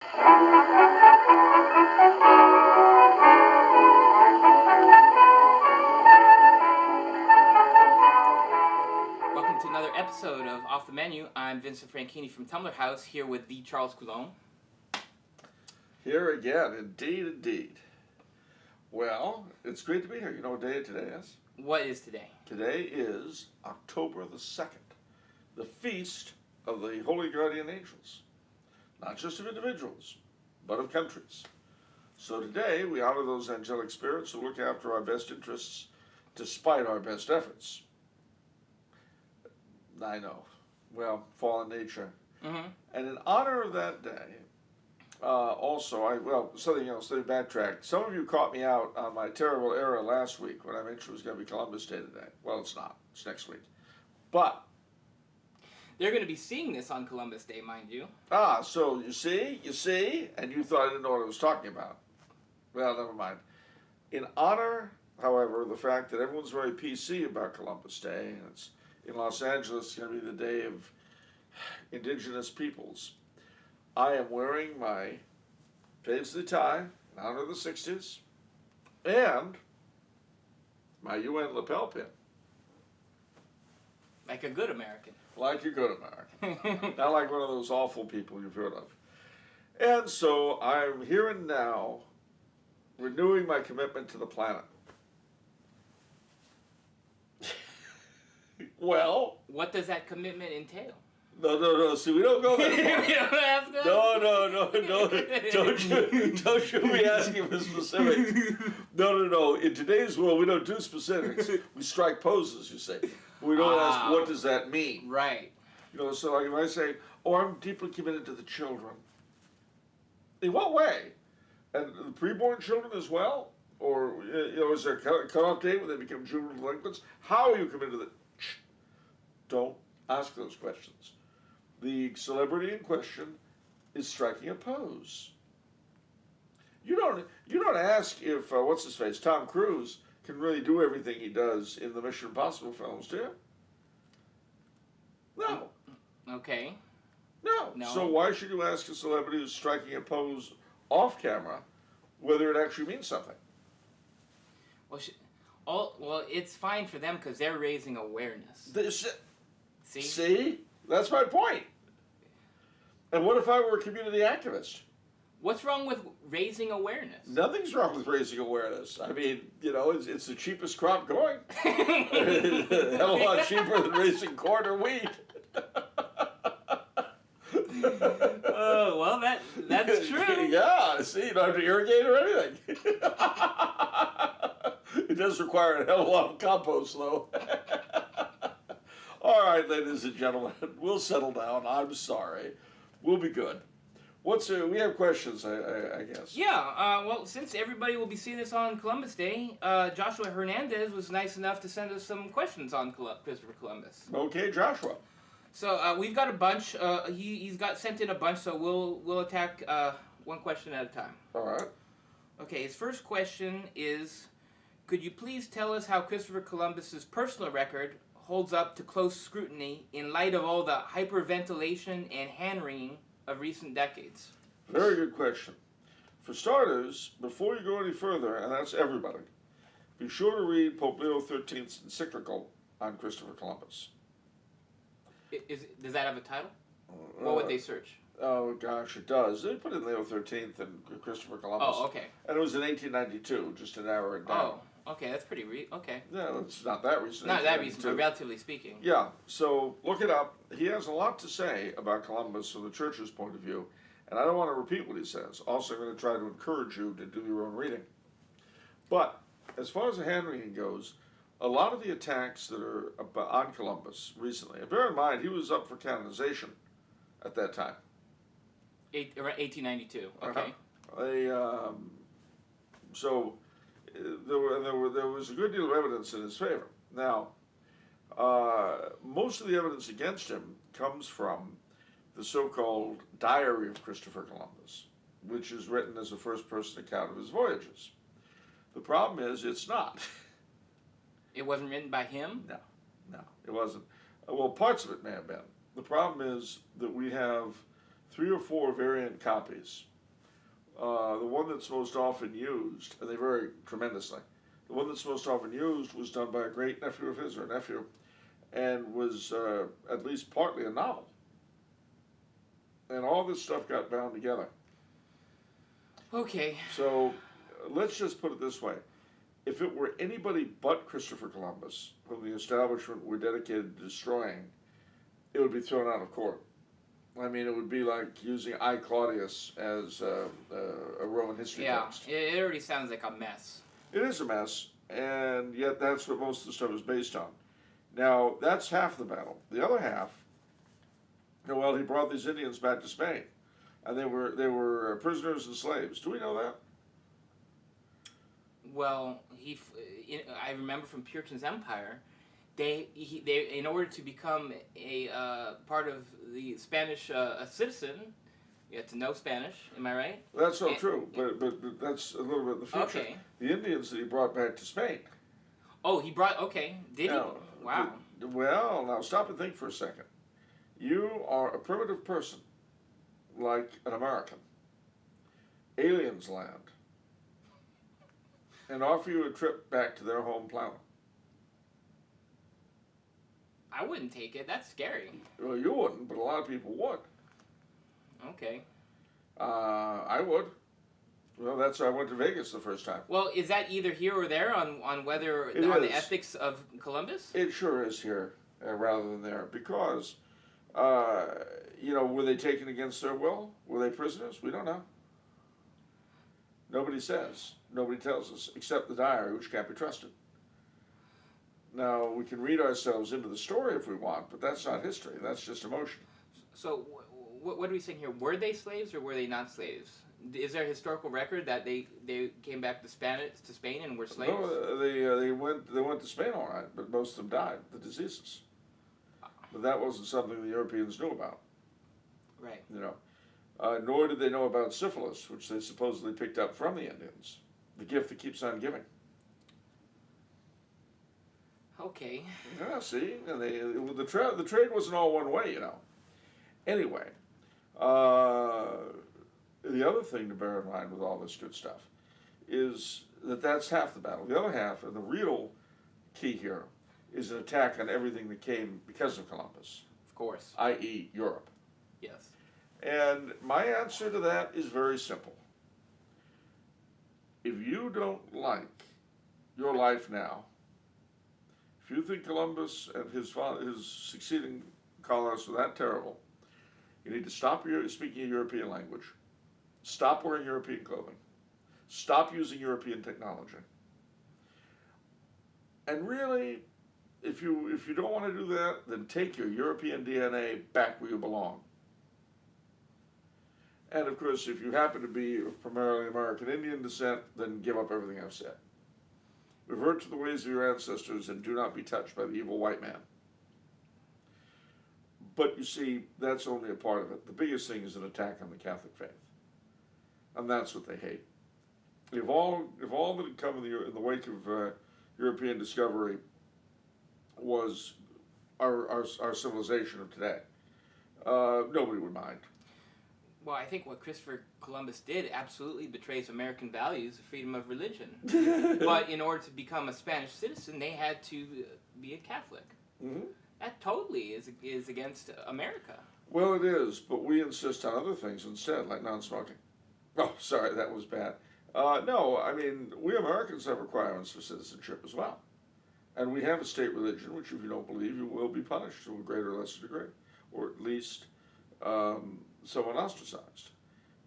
Welcome to another episode of Off the Menu. I'm Vincent Franchini from Tumblr House, here with the Charles Coulombe. Here again, indeed. Well, it's great to be here. You know what day today is? What is today? Today is October the 2nd, the feast of the Holy Guardian Angels. Not just of individuals, but of countries. So today we honor those angelic spirits who look after our best interests despite our best efforts. I know. Well, fallen nature. Mm-hmm. And in honor of that day, something else, let me backtrack. Some of you caught me out on my terrible error last week when I mentioned it was going to be Columbus Day today. Well, it's not. It's next week. But they're going to be seeing this on Columbus Day, mind you. So you see, and you thought I didn't know what I was talking about. Well, never mind. In honor, however, of the fact that everyone's very PC about Columbus Day, and it's in Los Angeles, it's going to be the day of indigenous peoples. I am wearing my paisley tie in honor of the 60s and my UN lapel pin. Like a good American. Like a good American. Not like one of those awful people you've heard of. And so I'm here and now renewing my commitment to the planet. Well, what does that commitment entail? No. See, we don't go that far. Don't you be asking for specifics. No. In today's world, we don't do specifics. We strike poses, you say. We don't ask, what does that mean? Right. You know, so like if I say, I'm deeply committed to the children. In what way? And the preborn children as well? Or, is there a cutoff date when they become juvenile delinquents? How are you committed to the... Don't ask those questions. The celebrity in question is striking a pose. You don't ask if what's his face, Tom Cruise, can really do everything he does in the Mission Impossible films, do you? No. Okay. No. No. So why should you ask a celebrity who's striking a pose off camera whether it actually means something? Well, it's fine for them because they're raising awareness. See? That's my point. And what if I were a community activist? What's wrong with raising awareness? Nothing's wrong with raising awareness. I mean, it's the cheapest crop going. Hell of a lot cheaper than raising corn or wheat. Oh, well, that's true. Yeah, see, you don't have to irrigate or anything. It does require a hell of a lot of compost, though. All right, ladies and gentlemen, we'll settle down. I'm sorry. We'll be good. We have questions, I guess. Yeah, well, since everybody will be seeing this on Columbus Day, Joshua Hernandez was nice enough to send us some questions on Christopher Columbus. Okay, Joshua. So we've got a bunch. He's got sent in a bunch, so we'll attack one question at a time. All right. Okay, his first question is, could you please tell us how Christopher Columbus's personal record holds up to close scrutiny in light of all the hyperventilation and hand-wringing of recent decades? Very good question. For starters, before you go any further, and that's everybody, be sure to read Pope Leo XIII's encyclical on Christopher Columbus. Does that have a title? What would they search? Oh, gosh, it does. They put in Leo XIII and Christopher Columbus. Oh, okay. And it was in 1892, just to narrow it down. Oh, okay, that's pretty okay. Yeah, it's not that recent. Not that recent, but relatively speaking. Yeah, so look it up. He has a lot to say about Columbus from the Church's point of view, and I don't want to repeat what he says. Also, I'm going to try to encourage you to do your own reading. But as far as the hand-wringing goes, a lot of the attacks that are on Columbus recently, and bear in mind, he was up for canonization at that time. Around 1892, okay. So there was a good deal of evidence in his favor. Now, most of the evidence against him comes from the so-called Diary of Christopher Columbus, which is written as a first-person account of his voyages. The problem is, it's not. It wasn't written by him? No, it wasn't. Well, parts of it may have been. The problem is that we have 3 or 4 variant copies The one that's most often used, and they vary tremendously, the one that's most often used was done by a great nephew of his, or nephew, and was at least partly a novel. And all this stuff got bound together. Okay. So let's just put it this way. If it were anybody but Christopher Columbus, whom the establishment were dedicated to destroying, it would be thrown out of court. I mean, it would be like using I Claudius as a Roman history text. Yeah, it already sounds like a mess. It is a mess, and yet that's what most of the stuff is based on. Now, that's half the battle. The other half, well, he brought these Indians back to Spain, and they were prisoners and slaves. Do we know that? Well, I remember from Puritan's Empire, they in order to become a part of the Spanish a citizen, you had to know Spanish. Am I right? That's so true, but that's a little bit in the future. Okay. The Indians that he brought back to Spain. Oh, he brought. Okay, did Now, he? Wow. Well, now stop and think for a second. You are a primitive person, like an American. Aliens land and offer you a trip back to their home planet. I wouldn't take it. That's scary. Well, you wouldn't, but a lot of people would. Okay. I would. Well, that's why I went to Vegas the first time. Well, is that either here or there on whether It on is. the ethics of Columbus? It sure is here rather than there, because, were they taken against their will? Were they prisoners? We don't know. Nobody says. Nobody tells us, except the diary, which can't be trusted. Now, we can read ourselves into the story if we want, but that's not history. That's just emotion. So, what are we saying here? Were they slaves or were they not slaves? Is there a historical record that they came back to Spain and were slaves? No, they went to Spain all right, but most of them died, the diseases. But that wasn't something the Europeans knew about. Right. Nor did they know about syphilis, which they supposedly picked up from the Indians, the gift that keeps on giving. Okay. Yeah, see, and the trade wasn't all one way, Anyway, the other thing to bear in mind with all this good stuff is that that's half the battle. The other half, and the real key here, is an attack on everything that came because of Columbus. Of course. I.e. Europe. Yes. And my answer to that is very simple. If you don't like your life now, if you think Columbus and his succeeding colonists were that terrible, you need to stop speaking a European language, stop wearing European clothing, stop using European technology. And really, if you don't want to do that, then take your European DNA back where you belong. And of course, if you happen to be of primarily American Indian descent, then give up everything I've said. Revert to the ways of your ancestors and do not be touched by the evil white man. But you see, that's only a part of it. The biggest thing is an attack on the Catholic faith. And that's what they hate. If all that had come in the wake of European discovery was our civilization of today, nobody would mind. Well, I think what Christopher Columbus did absolutely betrays American values of freedom of religion. But in order to become a Spanish citizen, they had to be a Catholic. Mm-hmm. That totally is against America. Well, it is, but we insist on other things instead, like non-smoking. Oh, sorry, that was bad. No, I mean, we Americans have requirements for citizenship as well. And we have a state religion, which if you don't believe, you will be punished to a greater or lesser degree. Or at least someone ostracized.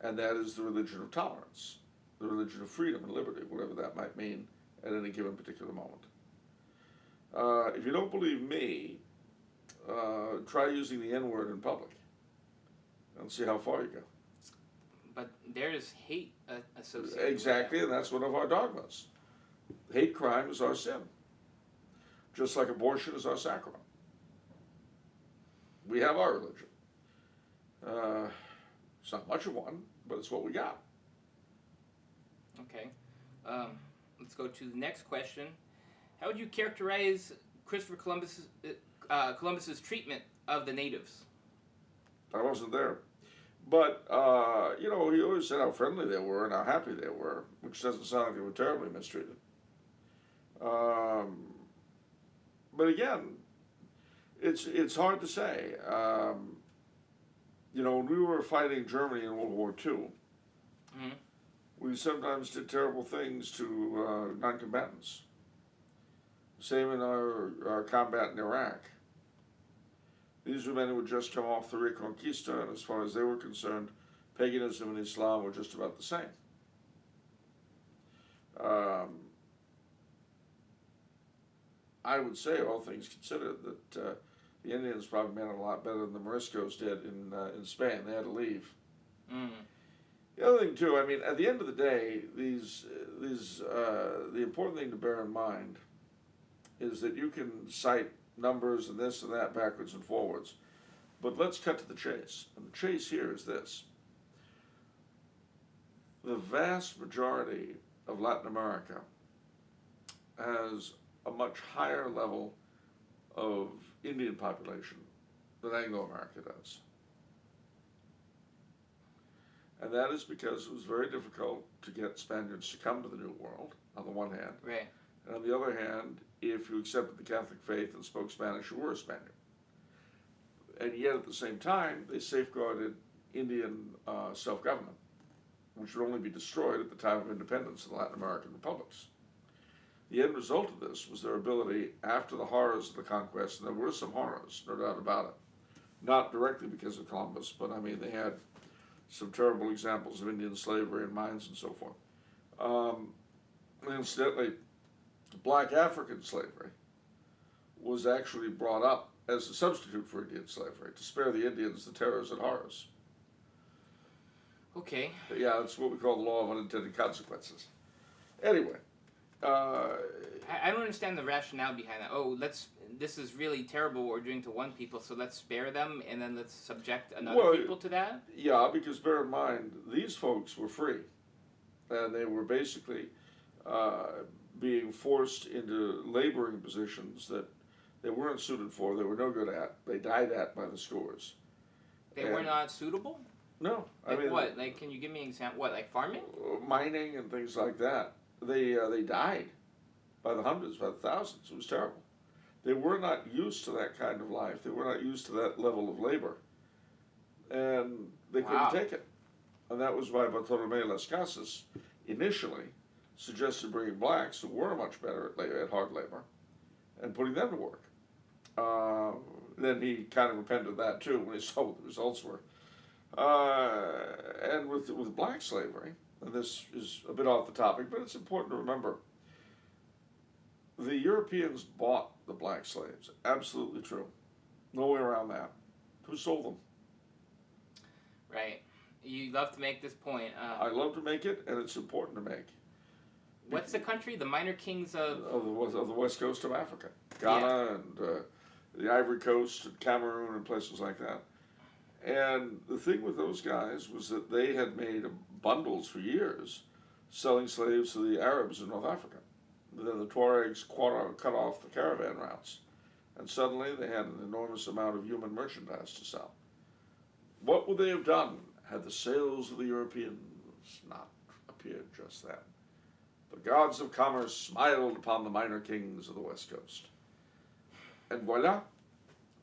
And that is the religion of tolerance, the religion of freedom and liberty, whatever that might mean at any given particular moment. If you don't believe me, try using the N-word in public and see how far you go. But there is hate associated Exactly, with that. and that's one of our dogmas. Hate crime is our sin, just like abortion is our sacrament. We have our religion. It's not much of one, but it's what we got. Okay. Let's go to the next question. How would you characterize Christopher Columbus's treatment of the natives? I wasn't there. But, you know, he always said how friendly they were and how happy they were, which doesn't sound like they were terribly mistreated. But again, it's hard to say. You know, when we were fighting Germany in World War II, Mhm. we sometimes did terrible things to non-combatants. Same in our combat in Iraq. These were men who had just come off the Reconquista, and as far as they were concerned, paganism and Islam were just about the same. I would say, all things considered, that the Indians probably made it a lot better than the Moriscos did in Spain. They had to leave. Mm. The other thing too, I mean, at the end of the day, the important thing to bear in mind is that you can cite numbers and this and that backwards and forwards, but let's cut to the chase. And the chase here is this: the vast majority of Latin America has a much higher level of Indian population than Anglo-America does. And that is because it was very difficult to get Spaniards to come to the New World, on the one hand. Right. And on the other hand, if you accepted the Catholic faith and spoke Spanish, you were a Spaniard. And yet, at the same time, they safeguarded Indian self-government, which would only be destroyed at the time of independence in the Latin American republics. The end result of this was their ability, after the horrors of the conquest, and there were some horrors, no doubt about it, not directly because of Columbus, but I mean, they had some terrible examples of Indian slavery and mines and so forth. And incidentally, black African slavery was actually brought up as a substitute for Indian slavery, to spare the Indians the terrors and horrors. Okay. Yeah, that's what we call the law of unintended consequences. Anyway. I don't understand the rationale behind that. Oh, this is really terrible what we're doing to one people, so let's spare them and then let's subject another people to that? Yeah, because bear in mind, these folks were free. And they were basically being forced into laboring positions that they weren't suited for, they were no good at, they died at by the scores. They were not suitable? No. Like I mean, what? Like, can you give me an example? What, like farming? Mining and things like that. They died by the hundreds, by the thousands. It was terrible. They were not used to that kind of life. They were not used to that level of labor. And they couldn't take it. And that was why Bartolomé Las Casas initially suggested bringing blacks who were much better at hard labor and putting them to work. Then he kind of repented of that too when he saw what the results were. And with black slavery, and this is a bit off the topic, but it's important to remember, the Europeans bought the black slaves. Absolutely true. No way around that. Who sold them? Right. You love to make this point. I love to make it, and it's important to make. What's the country? The minor kings of the west coast of Africa. Ghana and the Ivory Coast and Cameroon and places like that. And the thing with those guys was that they had made bundles for years selling slaves to the Arabs in North Africa. And then the Tuaregs cut off the caravan routes. And suddenly they had an enormous amount of human merchandise to sell. What would they have done had the sails of the Europeans not appeared just then? The gods of commerce smiled upon the minor kings of the West Coast. And voila,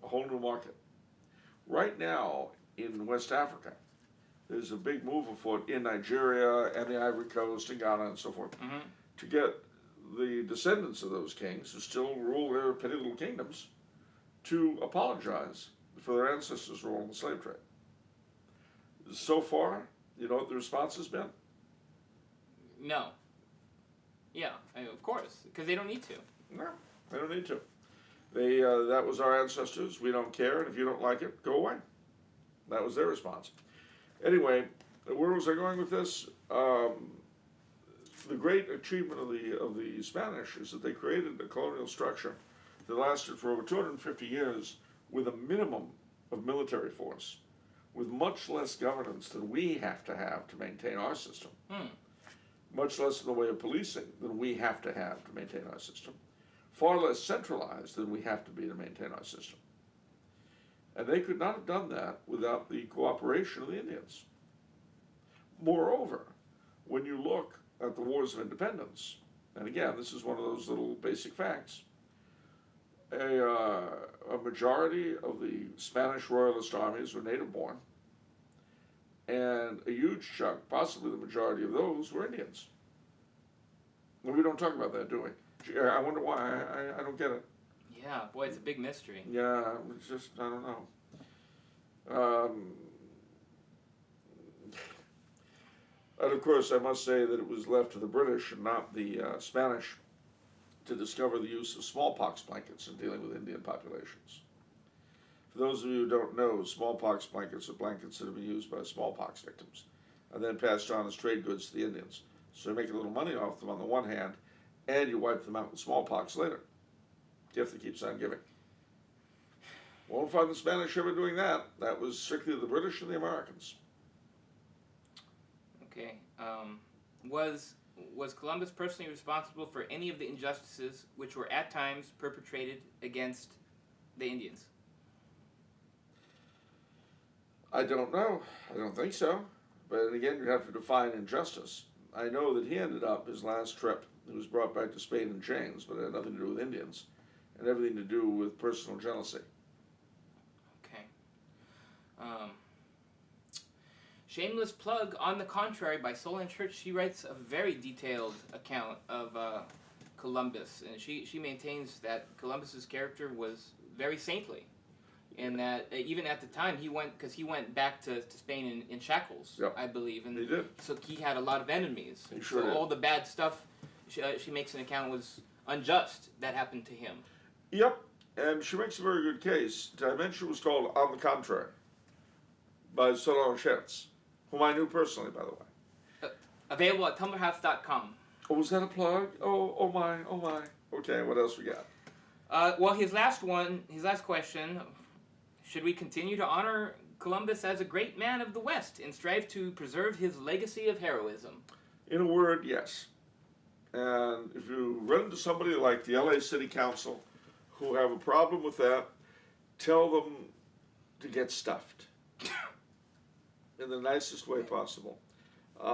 a whole new market. Right now, in West Africa, there's a big move afoot in Nigeria and the Ivory Coast and Ghana and so forth to get the descendants of those kings who still rule their petty little kingdoms to apologize for their ancestors' role in the slave trade. So far, you know what the response has been? No. Yeah, of course, because they don't need to. No, they don't need to. That was our ancestors. We don't care, and if you don't like it, go away. That was their response. Anyway, where was I going with this? The great achievement of the Spanish is that they created a colonial structure that lasted for over 250 years with a minimum of military force, with much less governance than we have to maintain our system. Much less in the way of policing than we have to maintain our system. Far less centralized than we have to be to maintain our system. And they could not have done that without the cooperation of the Indians. Moreover, when you look at the Wars of Independence, and again, this is one of those little basic facts, a majority of the Spanish Royalist armies were native-born, and a huge chunk, possibly the majority of those, were Indians. And we don't talk about that, do we? I wonder why. I don't get it. Yeah, boy, it's a big mystery. Yeah, it's just, I don't know. And of course, I must say that it was left to the British and not the Spanish to discover the use of smallpox blankets in dealing with Indian populations. For those of you who don't know, smallpox blankets are blankets that have been used by smallpox victims and then passed on as trade goods to the Indians. So you make a little money off them on the one hand, and you wipe them out with smallpox later. Gift that keeps on giving. Won't find the Spanish ever doing that. That was strictly the British and the Americans. Okay. Was Columbus personally responsible for any of the injustices which were at times perpetrated against the Indians? I don't know. I don't think so. But again, you have to define injustice. I know that he ended up, his last trip, he was brought back to Spain in chains, but it had nothing to do with Indians, and everything to do with personal jealousy. Okay. Shameless plug, on the contrary, by Soul and Church, she writes a very detailed account of Columbus, and she maintains that Columbus's character was very saintly, and that even at the time he went back to Spain in shackles, Yep. I believe, and He did. so he had a lot of enemies. He sure so did. all the bad stuff she makes an account was unjust that happened to him. Yep, and she makes a very good case. Did I mention it was called On the Contrary by Solange, whom I knew personally, by the way. Available at tumblerhouse.com. Oh, was that a plug? Oh my. Okay, what else we got? Well, his last question, should we continue to honor Columbus as a great man of the West and strive to preserve his legacy of heroism? In a word, yes. And if you run into somebody like the LA City Council who have a problem with that, tell them to get stuffed in the nicest way possible. You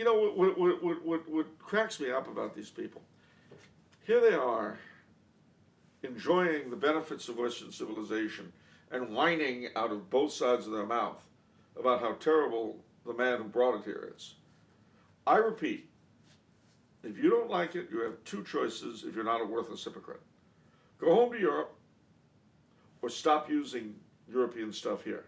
know, what cracks me up about these people, here they are enjoying the benefits of Western civilization and whining out of both sides of their mouth about how terrible the man who brought it here is. I repeat, if you don't like it, you have two choices if you're not a worthless hypocrite. Go home to Europe or stop using European stuff here.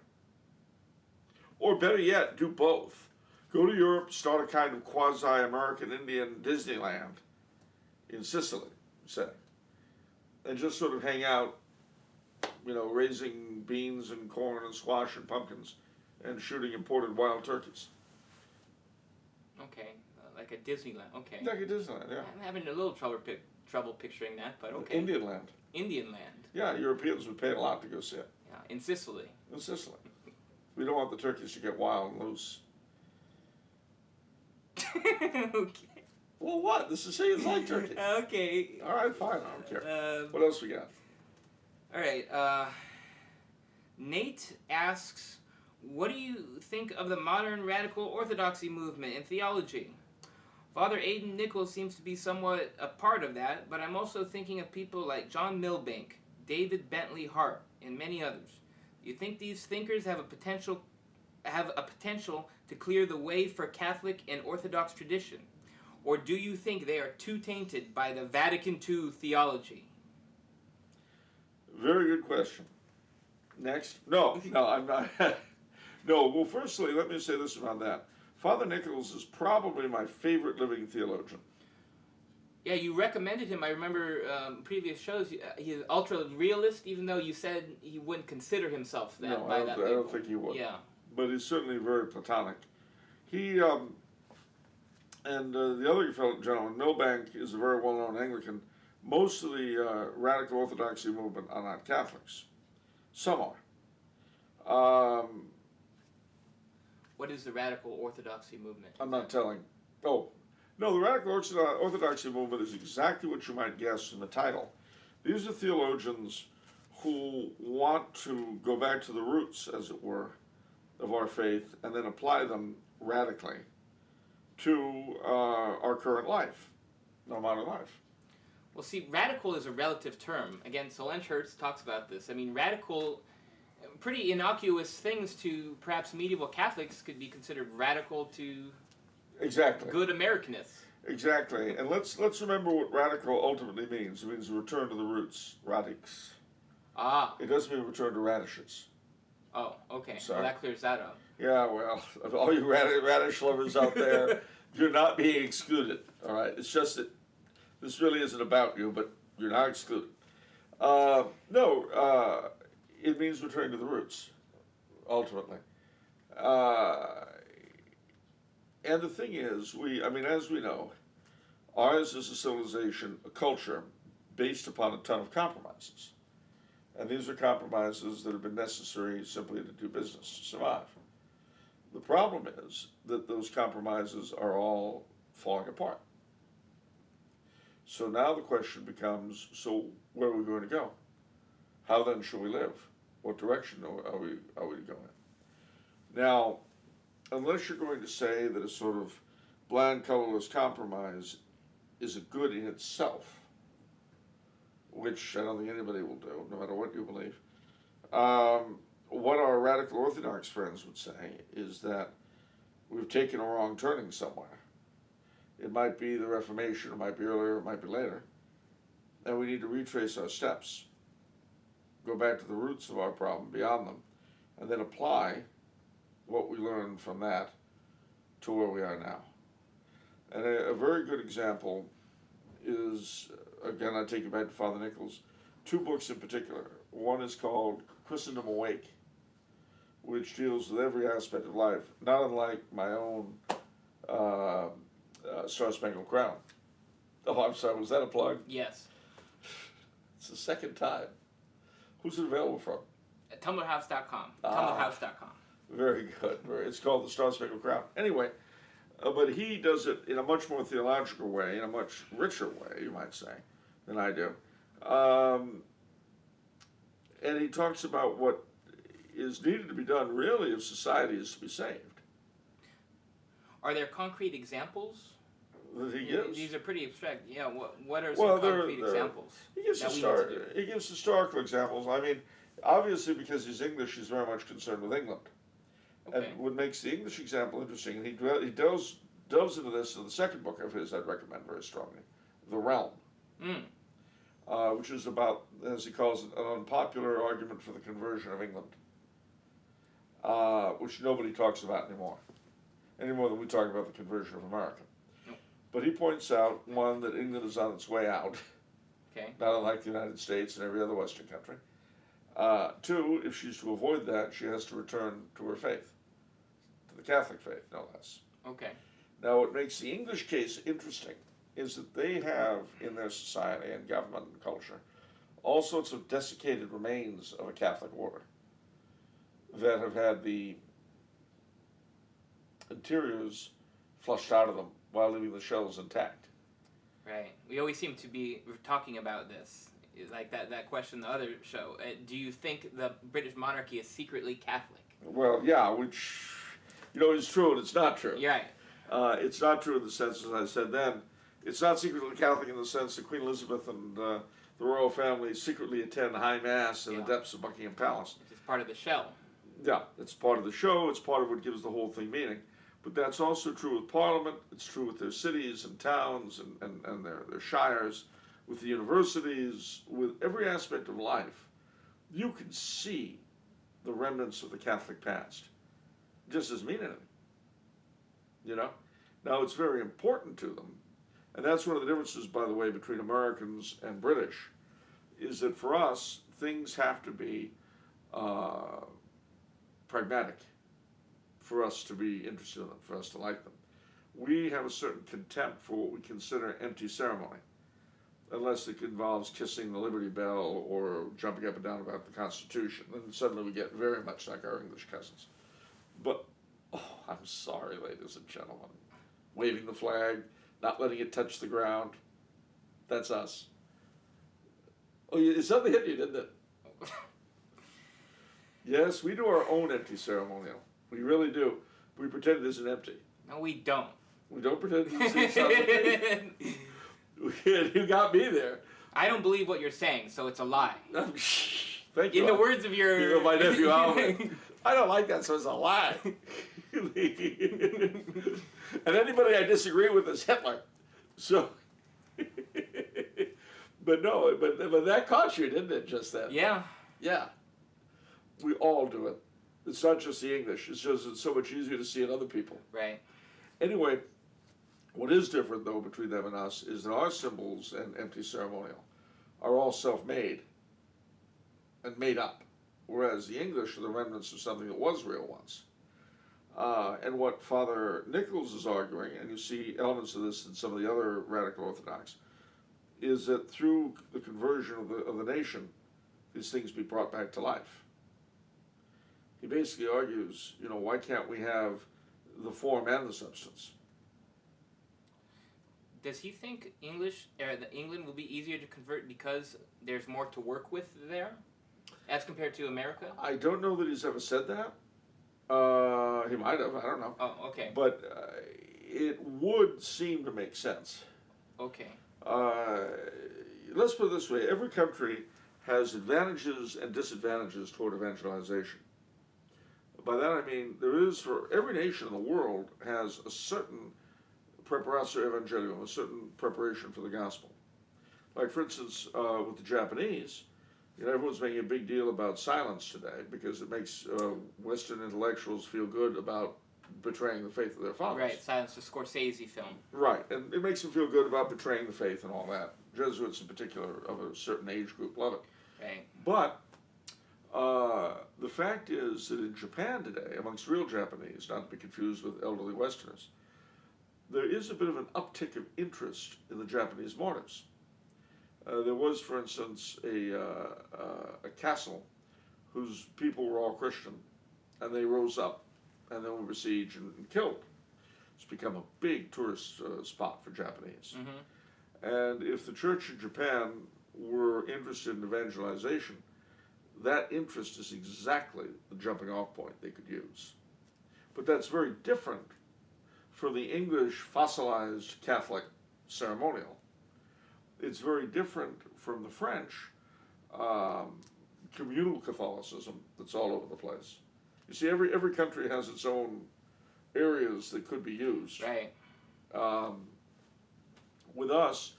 Or better yet, do both. Go to Europe, start a kind of quasi-American Indian Disneyland in Sicily, say, and just sort of hang out, you know, raising beans and corn and squash and pumpkins and shooting imported wild turkeys. Okay, like a Disneyland. Okay. Like a Disneyland, yeah. I'm having a little trouble picturing that, but okay. Indian land. Indian land. Yeah, Europeans would pay a lot to go see it. Yeah, in Sicily. In Sicily. We don't want the turkeys to get wild and loose. Okay. Well, what? This is saying it's like turkey. Okay. All right, fine. I don't care. What else we got? All right. Nate asks, what do you think of the modern radical orthodoxy movement in theology? Father Aidan Nichols seems to be somewhat a part of that, but I'm also thinking of people like John Milbank, David Bentley Hart, and many others. Do you think these thinkers have a potential to clear the way for Catholic and Orthodox tradition? Or do you think they are too tainted by the Vatican II theology? Very good question. Next. No, I'm not. No, well, firstly, let me say this about that. Father Nichols is probably my favorite living theologian. Yeah, you recommended him. I remember previous shows. He's ultra realist, even though you said he wouldn't consider himself that. No, I don't think he would. Yeah, but he's certainly very Platonic. He and the other fellow gentleman, Milbank, is a very well-known Anglican. Most of the radical Orthodoxy movement are not Catholics. Some are. What is the radical Orthodoxy movement? I'm not telling. Oh, no, the radical Orthodoxy movement is exactly what you might guess from the title. These are theologians who want to go back to the roots, as it were, of our faith and then apply them radically to our current life, our modern life. Well, see, radical is a relative term. Again, Solenchurch talks about this. I mean, radical, pretty innocuous things to perhaps medieval Catholics could be considered radical to Exactly. good Americanists. Exactly. And let's remember what radical ultimately means. It means return to the roots, radix. Ah. It doesn't mean return to radishes. Oh, okay. Sorry. Well, that clears that up. Yeah, well, all you radish lovers out there, you're not being excluded, all right? It's just that this really isn't about you, but you're not excluded. No, it means returning to the roots, ultimately. And the thing is, as we know, ours is a civilization, a culture, based upon a ton of compromises. And these are compromises that have been necessary simply to do business, to survive. The problem is that those compromises are all falling apart. So now the question becomes, so where are we going to go? How then shall we live? What direction are we going? Now, unless you're going to say that a sort of bland, colorless compromise is a good in itself, which I don't think anybody will do, no matter what you believe, what our radical Orthodox friends would say is that we've taken a wrong turning somewhere. It might be the Reformation, it might be earlier, it might be later, and we need to retrace our steps, go back to the roots of our problem, beyond them, and then apply what we learned from that to where we are now. And a very good example is, again, I take you back to Father Nichols, two books in particular. One is called Christendom Awake, which deals with every aspect of life, not unlike my own Star Spangled Crown. Oh, I'm sorry, was that a plug? Yes. It's the second time. Who's it available from? At TumblerHouse.com. TumblerHouse.com. Very good. It's called the Star Spangled Crown. Anyway, but he does it in a much more theological way, in a much richer way, you might say, than I do. And he talks about what is needed to be done, really, if society is to be saved. Are there concrete examples? That he gives. These are pretty abstract. Yeah, what are some concrete examples? He gives historical examples. I mean, obviously, because he's English, he's very much concerned with England. Okay. And what makes the English example interesting, and he delves into this in the second book of his I'd recommend very strongly, The Realm, which is about, as he calls it, an unpopular argument for the conversion of England, which nobody talks about anymore, any more than we talk about the conversion of America. But he points out, one, that England is on its way out, not unlike the United States and every other Western country. Two, if she's to avoid that, she has to return to her faith, to the Catholic faith, no less. Okay. Now, what makes the English case interesting is that they have in their society and government and culture all sorts of desiccated remains of a Catholic order that have had the interiors flushed out of them while leaving the shells intact. Right. We always seem to be talking about this. Like that question in the other show. Do you think the British monarchy is secretly Catholic? Well, yeah, which, is true and it's not true. You're right. It's not true in the sense, as I said then, it's not secretly Catholic in the sense that Queen Elizabeth and the royal family secretly attend High Mass in the depths of Buckingham Palace. It's part of the shell. Yeah, it's part of the show, it's part of what gives the whole thing meaning. But that's also true with Parliament, it's true with their cities and towns and their shires, with the universities, with every aspect of life. You can see the remnants of the Catholic past. It just doesn't mean anything. Now, it's very important to them, and that's one of the differences, by the way, between Americans and British, is that for us, things have to be pragmatic for us to be interested in them, for us to like them. We have a certain contempt for what we consider empty ceremony, unless it involves kissing the Liberty Bell or jumping up and down about the Constitution. Then suddenly we get very much like our English cousins. But, I'm sorry, ladies and gentlemen. Waving the flag, not letting it touch the ground, that's us. Oh, something hit you, didn't it? Yes, we do our own empty ceremonial. We really do. We pretend it isn't empty. No, we don't. We don't pretend it isn't empty. You got me there. I don't believe what you're saying, so it's a lie. Thank you. In the words of your... my nephew Alvin. I don't like that, so it's a lie. And anybody I disagree with is Hitler. So, but no, but that caught you, didn't it, just then? Yeah. Yeah. We all do it. It's not just the English. It's just it's so much easier to see in other people. Right. Anyway, what is different, though, between them and us is that our symbols and empty ceremonial are all self-made and made up, whereas the English are the remnants of something that was real once. And what Father Nichols is arguing, and you see elements of this in some of the other radical Orthodox, is that through the conversion of the nation, these things be brought back to life. He basically argues, why can't we have the form and the substance? Does he think England will be easier to convert because there's more to work with there, as compared to America? I don't know that he's ever said that. He might have, I don't know. Oh, okay. But it would seem to make sense. Okay. Let's put it this way. Every country has advantages and disadvantages toward evangelization. By that I mean there is, for every nation in the world, has a certain preparatio evangelium, a certain preparation for the gospel. Like, for instance, with the Japanese, everyone's making a big deal about silence today because it makes Western intellectuals feel good about betraying the faith of their fathers. Right, Silence, the Scorsese film. Right, and it makes them feel good about betraying the faith and all that. Jesuits in particular of a certain age group love it. Right. But the fact is that in Japan today, amongst real Japanese, not to be confused with elderly Westerners, there is a bit of an uptick of interest in the Japanese martyrs. There was, for instance, a castle whose people were all Christian, and they rose up and then were besieged and killed. It's become a big tourist spot for Japanese. Mm-hmm. And if the church in Japan were interested in evangelization, that interest is exactly the jumping off point they could use. But that's very different from the English fossilized Catholic ceremonial. It's very different from the French communal Catholicism that's all over the place. You see, every country has its own areas that could be used. Right. With us,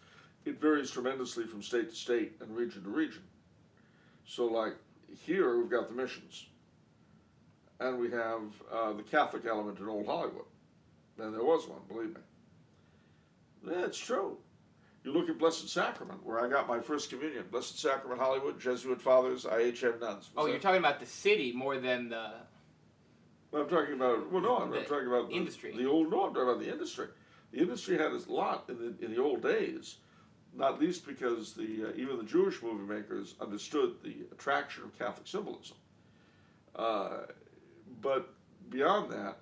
it varies tremendously from state to state and region to region. So, like, here we've got the missions, and we have the Catholic element in Old Hollywood. And there was one, believe me. Yeah, it's true. You look at Blessed Sacrament, where I got my first communion. Blessed Sacrament, Hollywood, Jesuit fathers, IHM nuns. Oh, you're talking about the city more than the... I'm talking about, well, no, I'm not talking about industry. I'm talking about the industry. The industry had a lot in the old days, not least because even the Jewish movie makers understood the attraction of Catholic symbolism. But beyond that,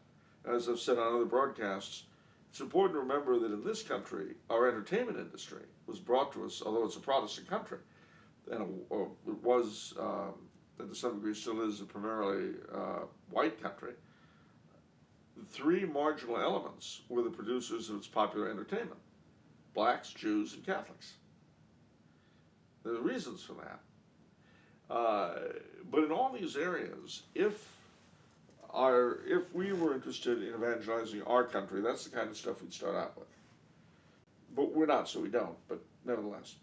as I've said on other broadcasts, it's important to remember that in this country, our entertainment industry was brought to us, although it's a Protestant country, and it was, and to some degree still is, a primarily white country. The three marginal elements were the producers of its popular entertainment: blacks, Jews, and Catholics. There are reasons for that. But in all these areas, if we were interested in evangelizing our country, that's the kind of stuff we'd start out with. But we're not, so we don't, but nevertheless.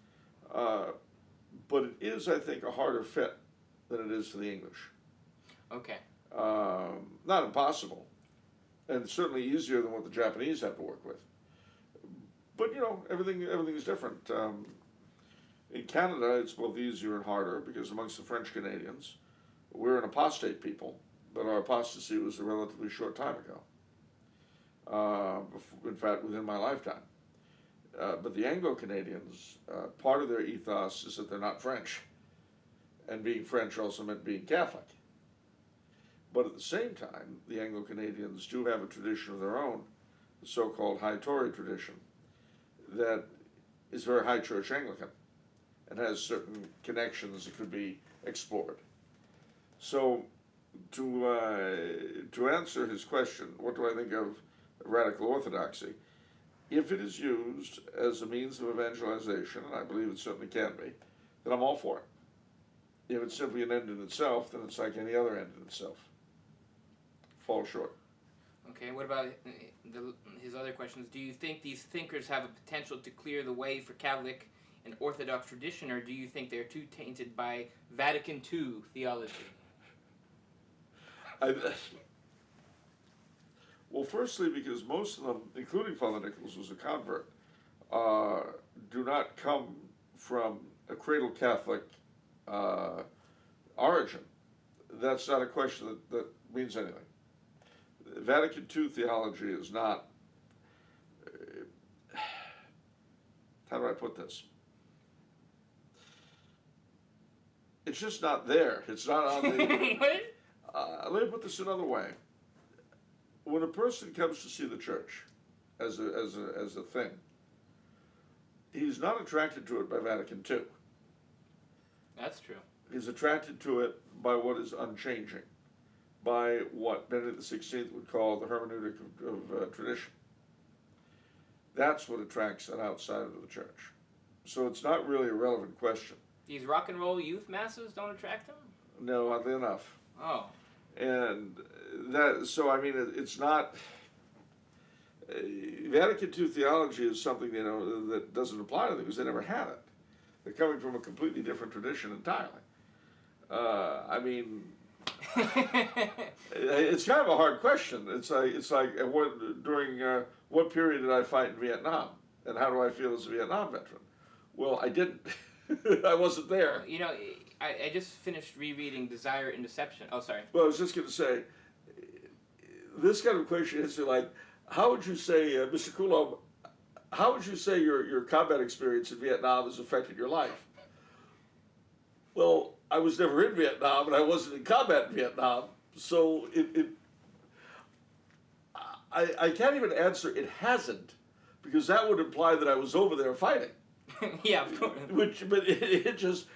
But it is, I think, a harder fit than it is for the English. Okay. Not impossible, and certainly easier than what the Japanese have to work with. But, everything is different. In Canada, it's both easier and harder, because amongst the French Canadians, we're an apostate people, but our apostasy was a relatively short time ago. In fact, within my lifetime. But the Anglo-Canadians, part of their ethos is that they're not French. And being French also meant being Catholic. But at the same time, the Anglo-Canadians do have a tradition of their own, the so-called High Tory tradition, that is very High Church Anglican. and has certain connections that could be explored. So, to answer his question, what do I think of radical orthodoxy? If it is used as a means of evangelization, and I believe it certainly can be, then I'm all for it. If it's simply an end in itself, then it's like any other end in itself. Fall short. Okay, what about his other questions? Do you think these thinkers have a potential to clear the way for Catholic and Orthodox tradition, or do you think they're too tainted by Vatican II theology? Well, firstly, because most of them, including Father Nicholas, was a convert, do not come from a cradle Catholic origin. That's not a question that means anything. Vatican II theology is not, how do I put this? It's just not there. It's not on the... Let me put this another way. When a person comes to see the church as a thing, he's not attracted to it by Vatican II. That's true. He's attracted to it by what is unchanging, by what Benedict XVI would call the hermeneutic of tradition. That's what attracts an outsider to the church. So it's not really a relevant question. These rock and roll youth masses don't attract him? No, oddly enough. Oh. And that, so I mean, it's not, Vatican II theology is something, you know, that doesn't apply to them because they never had it. They're coming from a completely different tradition entirely. I mean, it's kind of a hard question. It's like during what period did I fight in Vietnam, and how do I feel as a Vietnam veteran? Well, I didn't. I wasn't there. You know, I just finished rereading Desire and Deception. Oh, sorry. Well, I was just going to say, this kind of question is like, how would you say, Mr. Coulombe, how would you say your combat experience in Vietnam has affected your life? Well, I was never in Vietnam, and I wasn't in combat in Vietnam, so I can't even answer it hasn't, because that would imply that I was over there fighting. Yeah, of course. But it just,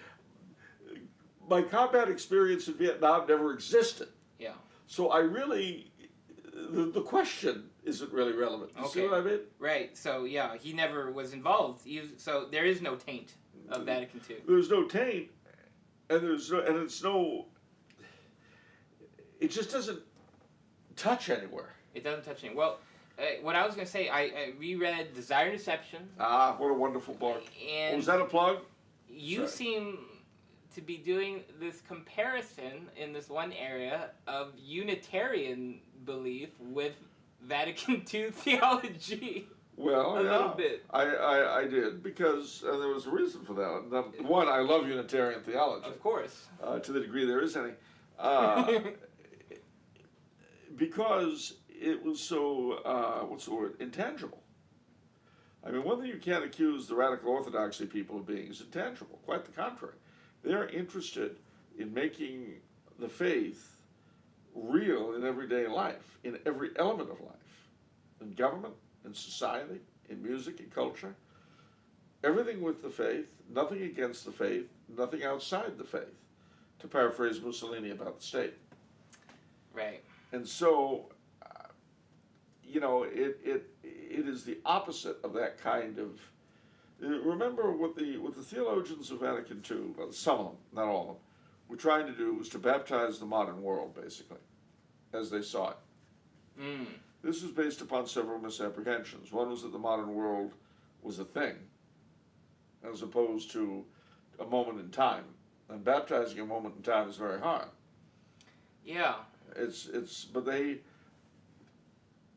my combat experience in Vietnam never existed. Yeah. So I really, the question isn't really relevant. You see what I mean? Right. So yeah, he never was involved. So there is no taint of Vatican II. There's no taint, and it just doesn't touch anywhere. It doesn't touch anything. Well, what I was going to say, I reread Desire and Deception. Ah, what a wonderful book. And was that a plug? You seem to be doing this comparison in this one area of Unitarian belief with Vatican II theology. Well, a little bit. I did, because there was a reason for that. One, I love Unitarian theology. Of course. To the degree there is any. Because it was so, what's the word, intangible. I mean, one thing you can't accuse the radical orthodoxy people of being is intangible. Quite the contrary. They're interested in making the faith real in everyday life, in every element of life, in government, in society, in music, in culture. Everything with the faith, nothing against the faith, nothing outside the faith, to paraphrase Mussolini about the state. Right. And so, you know, it is the opposite of that kind of. Remember what the theologians of Vatican II, well, some of them, not all of them, were trying to do was to baptize the modern world, basically, as they saw it. Mm. This was based upon several misapprehensions. One was that the modern world was a thing, as opposed to a moment in time. And baptizing a moment in time is very hard. Yeah. But they,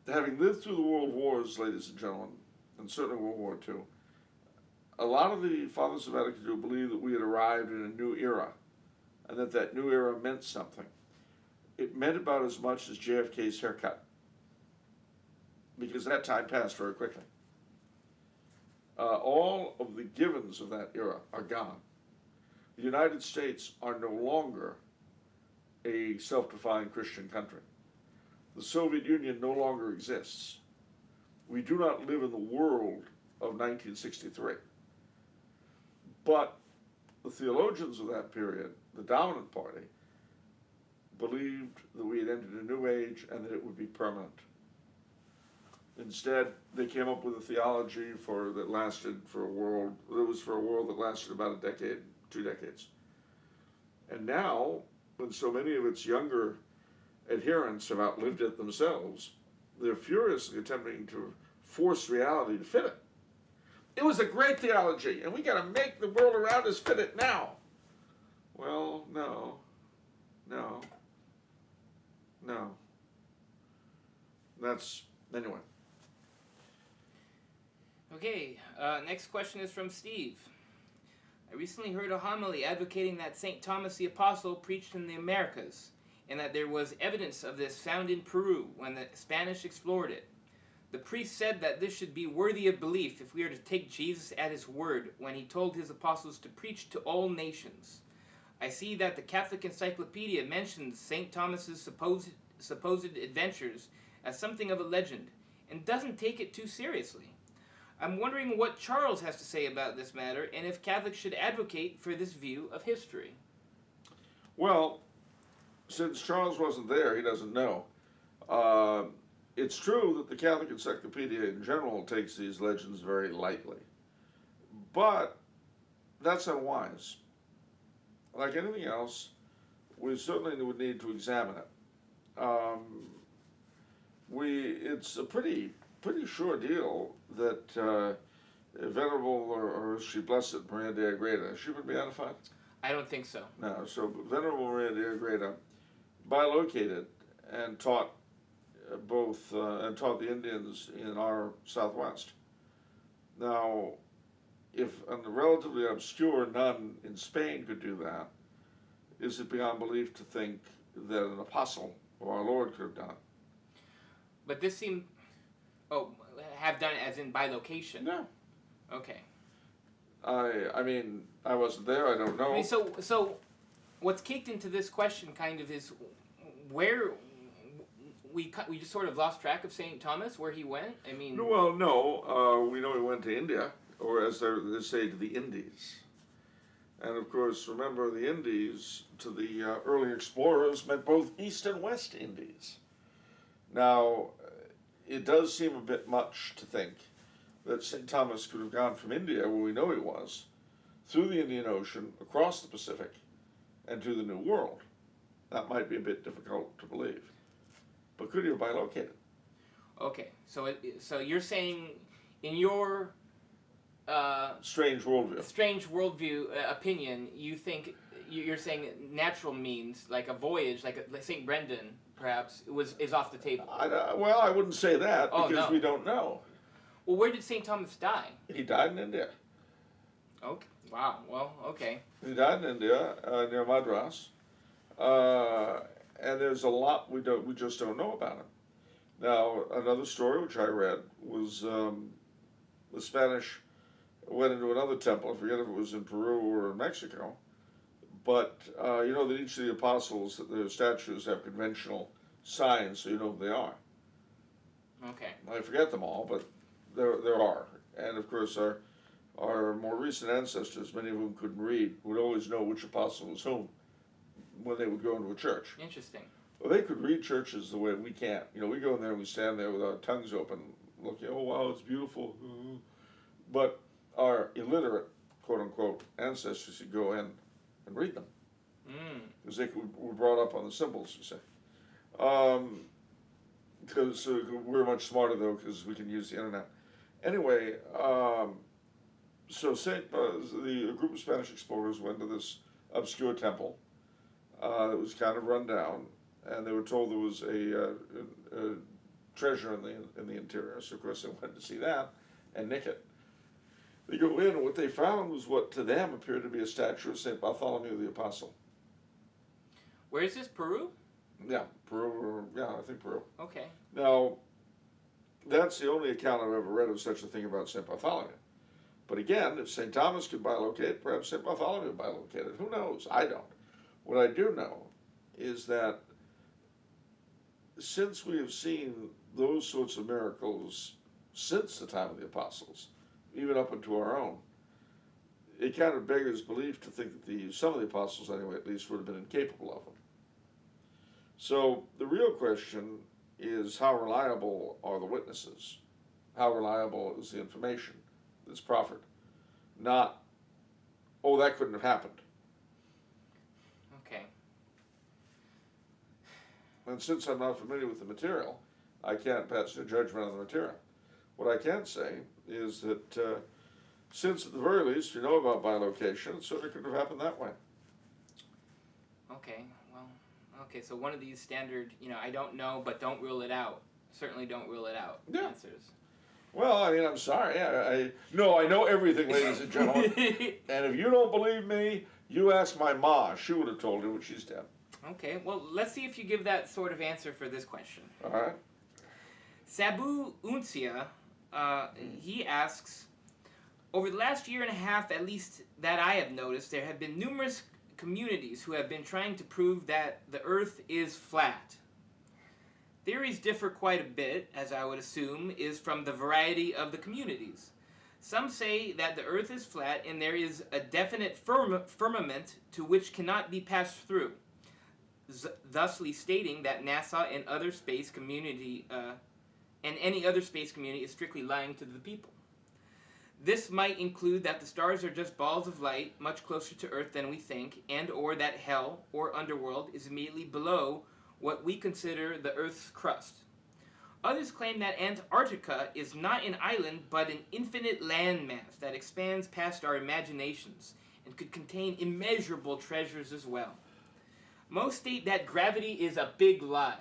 having lived through the world wars, ladies and gentlemen, and certainly World War II, a lot of the fathers of Vatican II believed that we had arrived in a new era, and that new era meant something. It meant about as much as JFK's haircut, because that time passed very quickly. All of the givens of that era are gone. The United States are no longer a self-defined Christian country. The Soviet Union no longer exists. We do not live in the world of 1963. But the theologians of that period, the dominant party, believed that we had entered a new age and that it would be permanent. Instead, they came up with a theology that lasted for a world that lasted about a decade, 2 decades. And now, when so many of its younger adherents have outlived it themselves, they're furiously attempting to force reality to fit it. It was a great theology, and we got to make the world around us fit it now. Well, no. Anyway. Okay, next question is from Steve. I recently heard a homily advocating that St. Thomas the Apostle preached in the Americas, and that there was evidence of this found in Peru when the Spanish explored it. The priest said that this should be worthy of belief if we are to take Jesus at his word when he told his apostles to preach to all nations. I see that the Catholic Encyclopedia mentions St. Thomas's supposed adventures as something of a legend, and doesn't take it too seriously. I'm wondering what Charles has to say about this matter, and if Catholics should advocate for this view of history. Well, since Charles wasn't there, he doesn't know. It's true that the Catholic Encyclopedia in general takes these legends very lightly. But that's unwise. Like anything else, we certainly would need to examine it. It's a pretty sure deal that Venerable, or is she Blessed, Maria de Agreda, she would be beatified? I don't think so. No, so Venerable Maria de Agreda bilocated and taught the Indians in our Southwest. Now, if a relatively obscure nun in Spain could do that, is it beyond belief to think that an apostle of our Lord could have done it? But this seemed... Oh, have done it as in bilocation? No. Okay. I mean, I wasn't there, I don't know. I mean, so what's kicked into this question kind of is where... We just sort of lost track of St. Thomas, where he went? I mean... Well, no. We know he went to India, or as they say, to the Indies. And of course, remember, the Indies, to the early explorers, meant both East and West Indies. Now, it does seem a bit much to think that St. Thomas could have gone from India, where we know he was, through the Indian Ocean, across the Pacific, and to the New World. That might be a bit difficult to believe. But could he have bilocated? Okay, so you're saying, in your strange worldview opinion, you're saying natural means, like a voyage, like St. Brendan, perhaps, is off the table. Well, I wouldn't say that, because we don't know. Well, where did St. Thomas die? He died in India. Okay. Wow. Well, okay. He died in India, near Madras. And there's a lot we just don't know about him. Now, another story which I read was the Spanish went into another temple. I forget if it was in Peru or in Mexico. But you know that each of the apostles, their statues have conventional signs, so you know who they are. Okay. I forget them all, but there are. And of course, our more recent ancestors, many of whom couldn't read, would always know which apostle was whom when they would go into a church. Interesting. Well, they could read churches the way we can't. You know, we go in there and we stand there with our tongues open, looking, oh wow, it's beautiful. But our illiterate, quote unquote, ancestors could go in and read them. Because they were brought up on the symbols, you say. Because we're much smarter, though, because we can use the internet. Anyway, so a group of Spanish explorers went to this obscure temple that was kind of run down, and they were told there was a treasure in the interior. So of course they went to see that and nick it. They go in, and what they found was what to them appeared to be a statue of Saint Bartholomew the Apostle. Where is this? Peru? Yeah, Peru. Yeah, I think Peru. Okay. Now, that's the only account I've ever read of such a thing about Saint Bartholomew. But again, if St. Thomas could bilocate, perhaps St. Bartholomew bilocated. Who knows? I don't. What I do know is that since we have seen those sorts of miracles since the time of the apostles, even up into our own, it kind of beggars belief to think that some of the apostles, anyway, at least, would have been incapable of them. So the real question is, how reliable are the witnesses? How reliable is the information that's proffered? Not, oh, that couldn't have happened. Okay. And since I'm not familiar with the material, I can't pass a judgment on the material. What I can say is that since at the very least we know about bilocation, it certainly could have happened that way. Okay, well, okay, so one of these standard, I don't know, but don't rule it out. Certainly don't rule it out answers. Well, I mean, I'm sorry. I know everything, ladies and gentlemen. And if you don't believe me, you ask my ma. She would have told you when she's dead. Okay, well, let's see if you give that sort of answer for this question. All right. Sabu Uncia, he asks, over the last year and a half, at least that I have noticed, there have been numerous communities who have been trying to prove that the Earth is flat. Theories differ quite a bit, as I would assume, is from the variety of the communities. Some say that the Earth is flat and there is a definite firmament to which cannot be passed through, thusly stating that NASA and other space community and any other space community is strictly lying to the people. This might include that the stars are just balls of light much closer to Earth than we think, and or that hell or underworld is immediately below what we consider the Earth's crust. Others claim that Antarctica is not an island but an infinite landmass that expands past our imaginations and could contain immeasurable treasures as well. Most state that gravity is a big lie.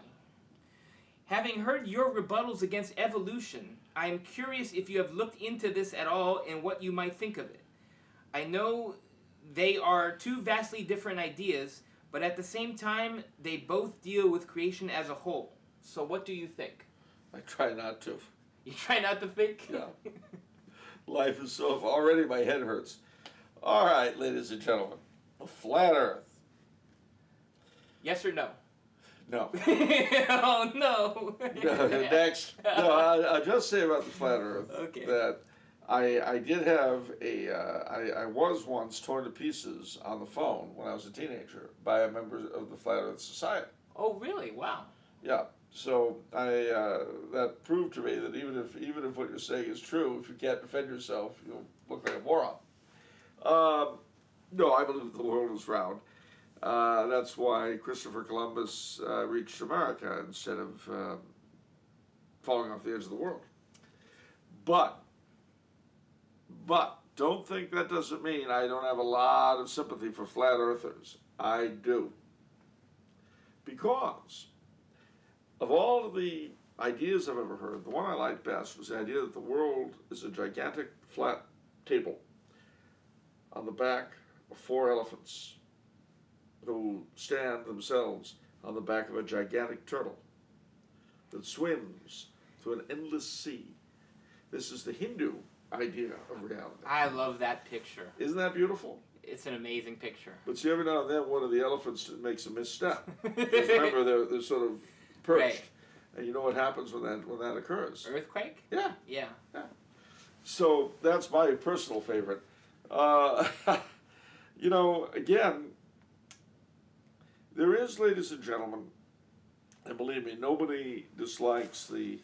Having heard your rebuttals against evolution, I am curious if you have looked into this at all and what you might think of it. I know they are two vastly different ideas, but at the same time, they both deal with creation as a whole. So what do you think? I try not to. You try not to think? Yeah. Life is so... Already my head hurts. All right, ladies and gentlemen. A flat Earth. Yes or no? No. Oh, no. No, next. No, I'll just say about the flat Earth that I did have I was once torn to pieces on the phone when I was a teenager by a member of the Flat Earth Society. Oh, really? Wow. Yeah. So that proved to me that even if what you're saying is true, if you can't defend yourself, you'll look like a moron. No, I believe the world is round. That's why Christopher Columbus reached America instead of falling off the edge of the world. But don't think that doesn't mean I don't have a lot of sympathy for flat earthers. I do. Because of all of the ideas I've ever heard, the one I liked best was the idea that the world is a gigantic flat table on the back of 4 elephants who stand themselves on the back of a gigantic turtle that swims through an endless sea. This is the Hindu idea of reality. I love that picture. Isn't that beautiful? It's an amazing picture. But see, every now and then one of the elephants makes a misstep. Because remember, they're sort of perched. Right. And you know what happens when that occurs? Earthquake? Yeah. Yeah. So that's my personal favorite. Again, there is, ladies and gentlemen, and believe me, nobody dislikes the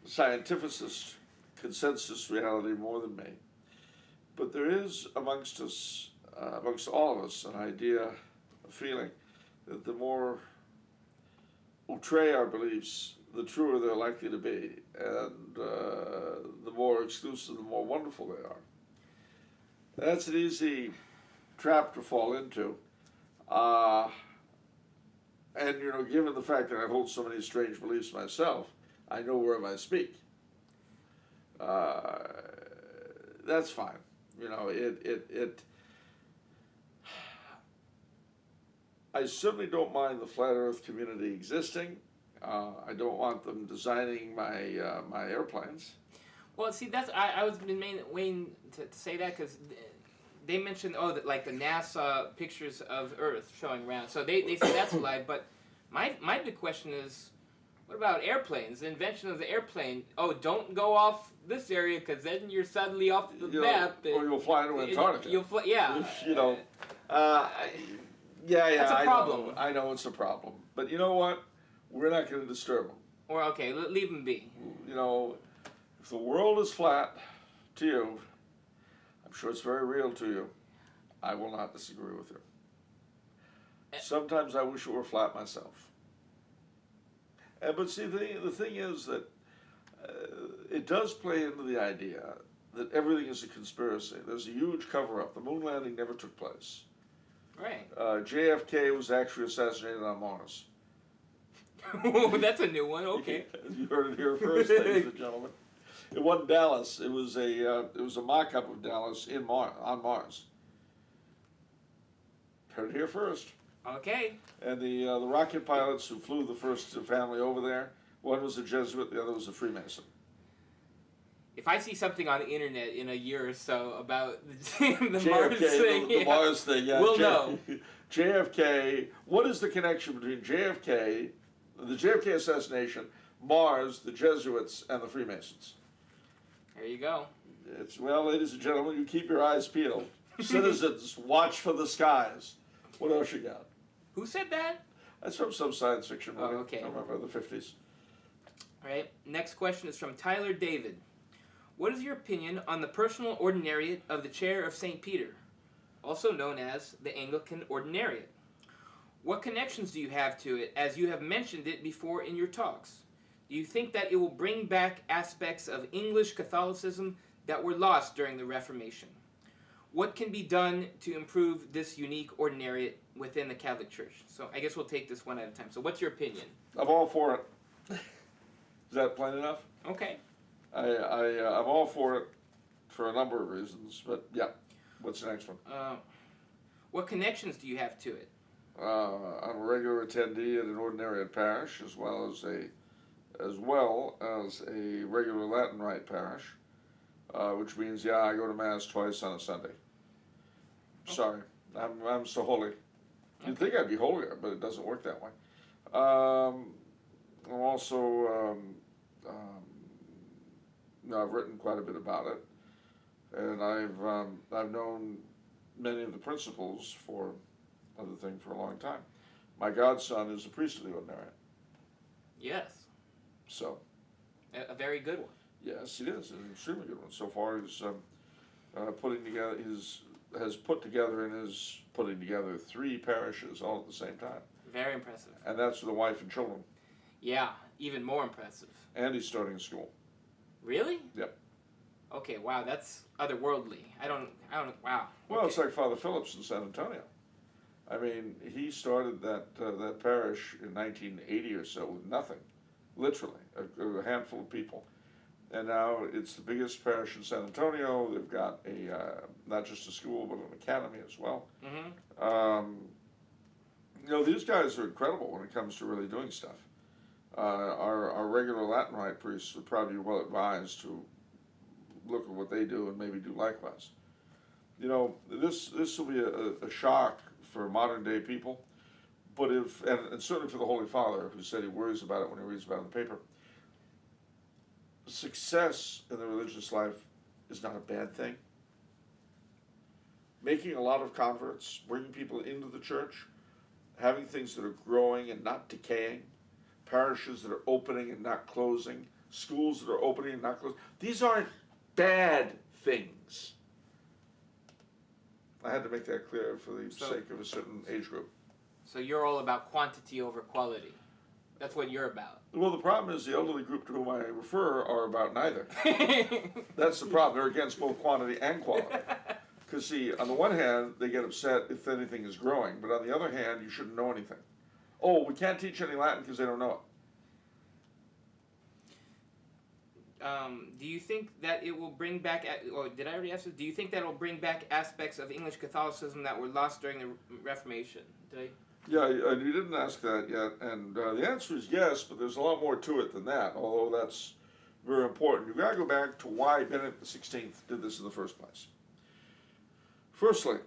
scientificist consensus reality more than me. But there is amongst us, amongst all of us, an idea, a feeling, that the more outre our beliefs, the truer they're likely to be, and the more exclusive, the more wonderful they are. That's an easy trap to fall into. And, given the fact that I hold so many strange beliefs myself, I know wherever I speak. That's fine. I certainly don't mind the flat Earth community existing. I don't want them designing my my airplanes. Well, see, I was waiting to say that because they mentioned like the NASA pictures of Earth showing around. So they say that's a lie. But my big question is, What about airplanes? The invention of the airplane. Oh, don't go off this area because then you're suddenly off the map. Or you'll fly into Antarctica. You'll fly, yeah. You know, yeah, That's a problem. I know it's a problem. But you know what? We're not going to disturb them. Or, okay, leave them be. You know, if the world is flat to you, I'm sure it's very real to you. I will not disagree with you. Sometimes I wish it were flat myself. But see, the thing is that it does play into the idea that everything is a conspiracy. There's a huge cover-up. The moon landing never took place. Right. JFK was actually assassinated on Mars. Oh, that's a new one. Okay. You heard it here first, ladies and gentlemen. It wasn't Dallas. It was a mock-up of Dallas on Mars. Heard it here first. Okay. And the rocket pilots who flew the first family over there, one was a Jesuit, the other was a Freemason. If I see something on the internet in a year or so about the JFK, Mars thing, the Mars thing, yeah, we'll know. JFK. What is the connection between JFK, the JFK assassination, Mars, the Jesuits, and the Freemasons? There you go. Well, ladies and gentlemen, you keep your eyes peeled. Citizens, watch for the skies. What else you got? Who said that? That's from some science fiction movie. Oh, okay. From the 50s. All right. Next question is from Tyler David. What is your opinion on the personal ordinariate of the Chair of St. Peter, also known as the Anglican Ordinariate? What connections do you have to it, as you have mentioned it before in your talks? Do you think that it will bring back aspects of English Catholicism that were lost during the Reformation? What can be done to improve this unique ordinariate within the Catholic Church? So I guess we'll take this one at a time. So what's your opinion? I'm all for it. Is that plain enough? Okay. I'm all for it for a number of reasons, but yeah. What's the next one? What connections do you have to it? I'm a regular attendee at an ordinariate parish, as well as a regular Latin Rite parish, which means I go to Mass twice on a Sunday. Sorry, I'm so holy. You'd think I'd be holier, but it doesn't work that way. I'm also I've written quite a bit about it, and I've known many of the principles for a long time. My godson is a priest of the Ordinariate. Yes. So. A very good one. Yes, it is. An extremely good one. So far, he's putting together 3 parishes all at the same time. Very impressive. And that's with a wife and children. Yeah, even more impressive. And he's starting a school. Really? Yep. Okay, wow, that's otherworldly. I don't, wow. Well, okay. It's like Father Phillips in San Antonio. I mean, he started that parish in 1980 or so with nothing, literally, a handful of people. And now it's the biggest parish in San Antonio. They've got not just a school, but an academy as well. Mm-hmm. These guys are incredible when it comes to really doing stuff. Our regular Latin Rite priests would probably be well advised to look at what they do and maybe do likewise. This will be a shock for modern day people, but and certainly for the Holy Father, who said he worries about it when he reads about it in the paper. Success in the religious life is not a bad thing. Making a lot of converts, bringing people into the church, having things that are growing and not decaying, parishes that are opening and not closing, schools that are opening and not closing. These aren't bad things. I had to make that clear for the sake of a certain age group. So you're all about quantity over quality. That's what you're about. Well, the problem is the elderly group to whom I refer are about neither. That's the problem. They're against both quantity and quality. Because, see, on the one hand, they get upset if anything is growing, but on the other hand, you shouldn't know anything. Oh, we can't teach any Latin because they don't know it. Do you think that it will bring back, or did I already ask this? Do you think that it will bring back aspects of English Catholicism that were lost during the Reformation? Did I? Yeah, you didn't ask that yet, and the answer is yes, but there's a lot more to it than that, although that's very important. You've got to go back to why Benedict XVI did this in the first place. Firstly,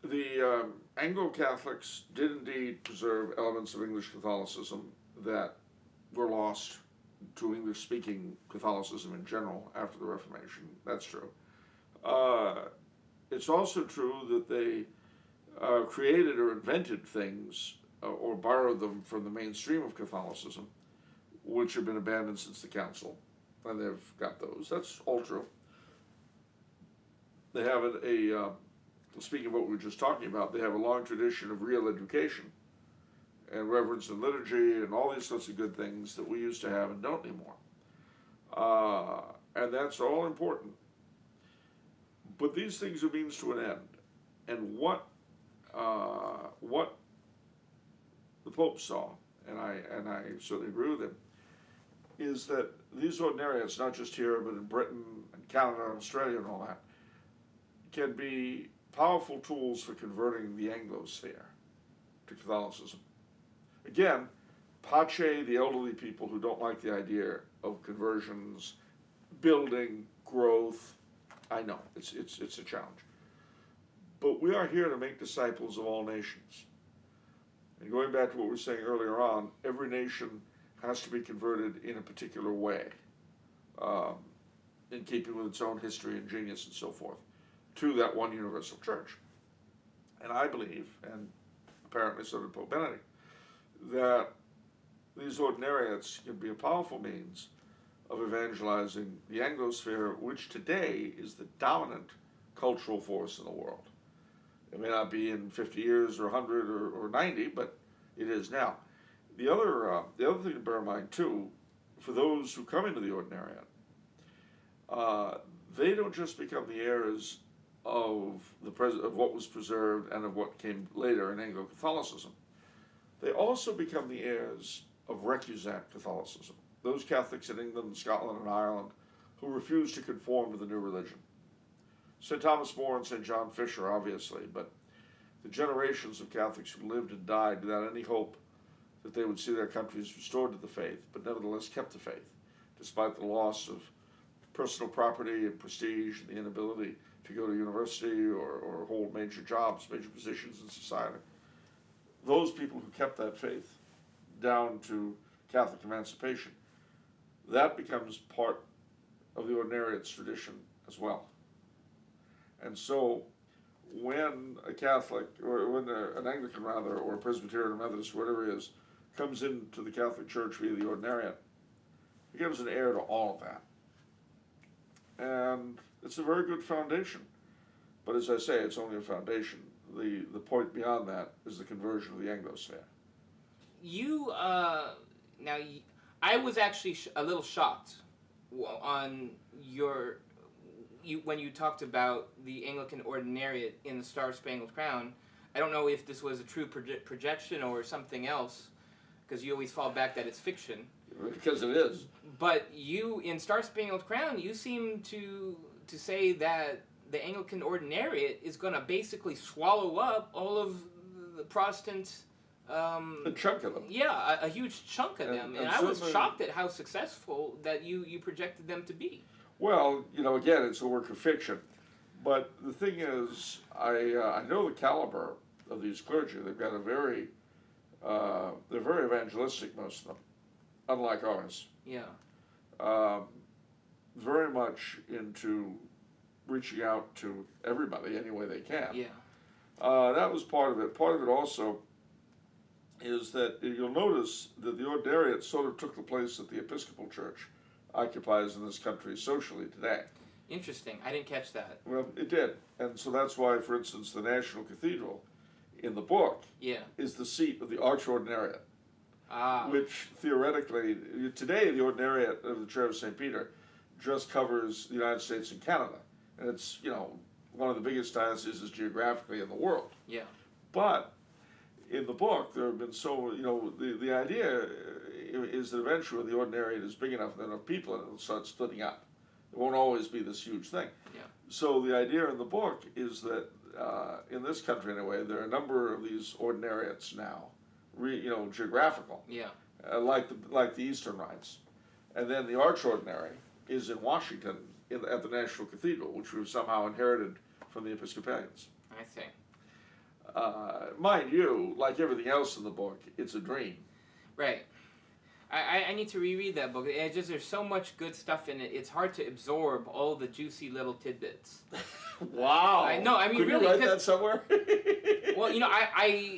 the Anglo-Catholics did indeed preserve elements of English Catholicism that were lost to English-speaking Catholicism in general after the Reformation. That's true. It's also true that they created or invented things or borrowed them from the mainstream of Catholicism, which have been abandoned since the Council, and they've got those. That's all true. They have speaking of what we were just talking about, they have a long tradition of real education and reverence and liturgy and all these sorts of good things that we used to have and don't anymore. And that's all important. But these things are means to an end. And what the Pope saw, and I certainly agree with him, is that these ordinariates, not just here, but in Britain and Canada and Australia and all that, can be powerful tools for converting the Anglosphere to Catholicism. Again, pace the elderly people who don't like the idea of conversions, building, growth. I know, it's a challenge. But we are here to make disciples of all nations. And going back to what we were saying earlier on, every nation has to be converted in a particular way, in keeping with its own history and genius and so forth, to that one universal church. And I believe, and apparently so did Pope Benedict, that these ordinariates can be a powerful means of evangelizing the Anglosphere, which today is the dominant cultural force in the world. It may not be in 50 years or 100 or 90, but it is now. The other thing to bear in mind, too, for those who come into the Ordinariate, they don't just become the heirs of what was preserved and of what came later in Anglo-Catholicism. They also become the heirs of recusant Catholicism, those Catholics in England, Scotland, and Ireland who refused to conform to the new religion. St. Thomas More and St. John Fisher, obviously, but the generations of Catholics who lived and died without any hope that they would see their countries restored to the faith, but nevertheless kept the faith, despite the loss of personal property and prestige and the inability to go to university or hold major jobs, major positions in society. Those people who kept that faith down to Catholic emancipation, that becomes part of the Ordinariate's tradition as well. And so when a Catholic, or when an Anglican rather, or a Presbyterian or Methodist, or whatever it is, comes into the Catholic Church via the Ordinariate, he becomes an heir to all of that. And it's a very good foundation. But as I say, it's only a foundation. The point beyond that is the conversion of the Anglosphere. I was actually a little shocked on when you talked about the Anglican Ordinariate in the Star Spangled Crown. I don't know if this was a true projection or something else, because you always fall back that it's fiction. Because it is. But you, in Star Spangled Crown, you seem to say that the Anglican Ordinariate is going to basically swallow up all of the Protestant... a chunk of them. Yeah, a huge chunk of them. And I was shocked at how successful that you projected them to be. Well, again, it's a work of fiction. But the thing is, I know the caliber of these clergy. They've got they're very evangelistic, most of them, unlike ours. Yeah. Very much into reaching out to everybody any way they can. Yeah. That was part of it. Part of it also is that you'll notice that the Ordinariate sort of took the place that the Episcopal Church occupies in this country socially today. Interesting. I didn't catch that. Well, it did. And so that's why, for instance, the National Cathedral in the book is the seat of the Archordinariate. Which theoretically, today the Ordinariate of the Church of St. Peter just covers the United States and Canada. And it's, one of the biggest dioceses geographically in the world. Yeah. But in the book, there have been the idea is that eventually the Ordinariate is big enough and enough people and it'll start splitting up. It won't always be this huge thing. Yeah. So the idea in the book is that in this country anyway, there are a number of these Ordinariates now, geographical. Yeah. Like the Eastern Rites. And then the Archordinary is in Washington at the National Cathedral, which we've somehow inherited from the Episcopalians. I see. Mind you, like everything else in the book, it's a dream. Right. I need to reread that book. It's just there's so much good stuff in it. It's hard to absorb all the juicy little tidbits. Wow. I know. I mean, Could really. you write that somewhere? Well,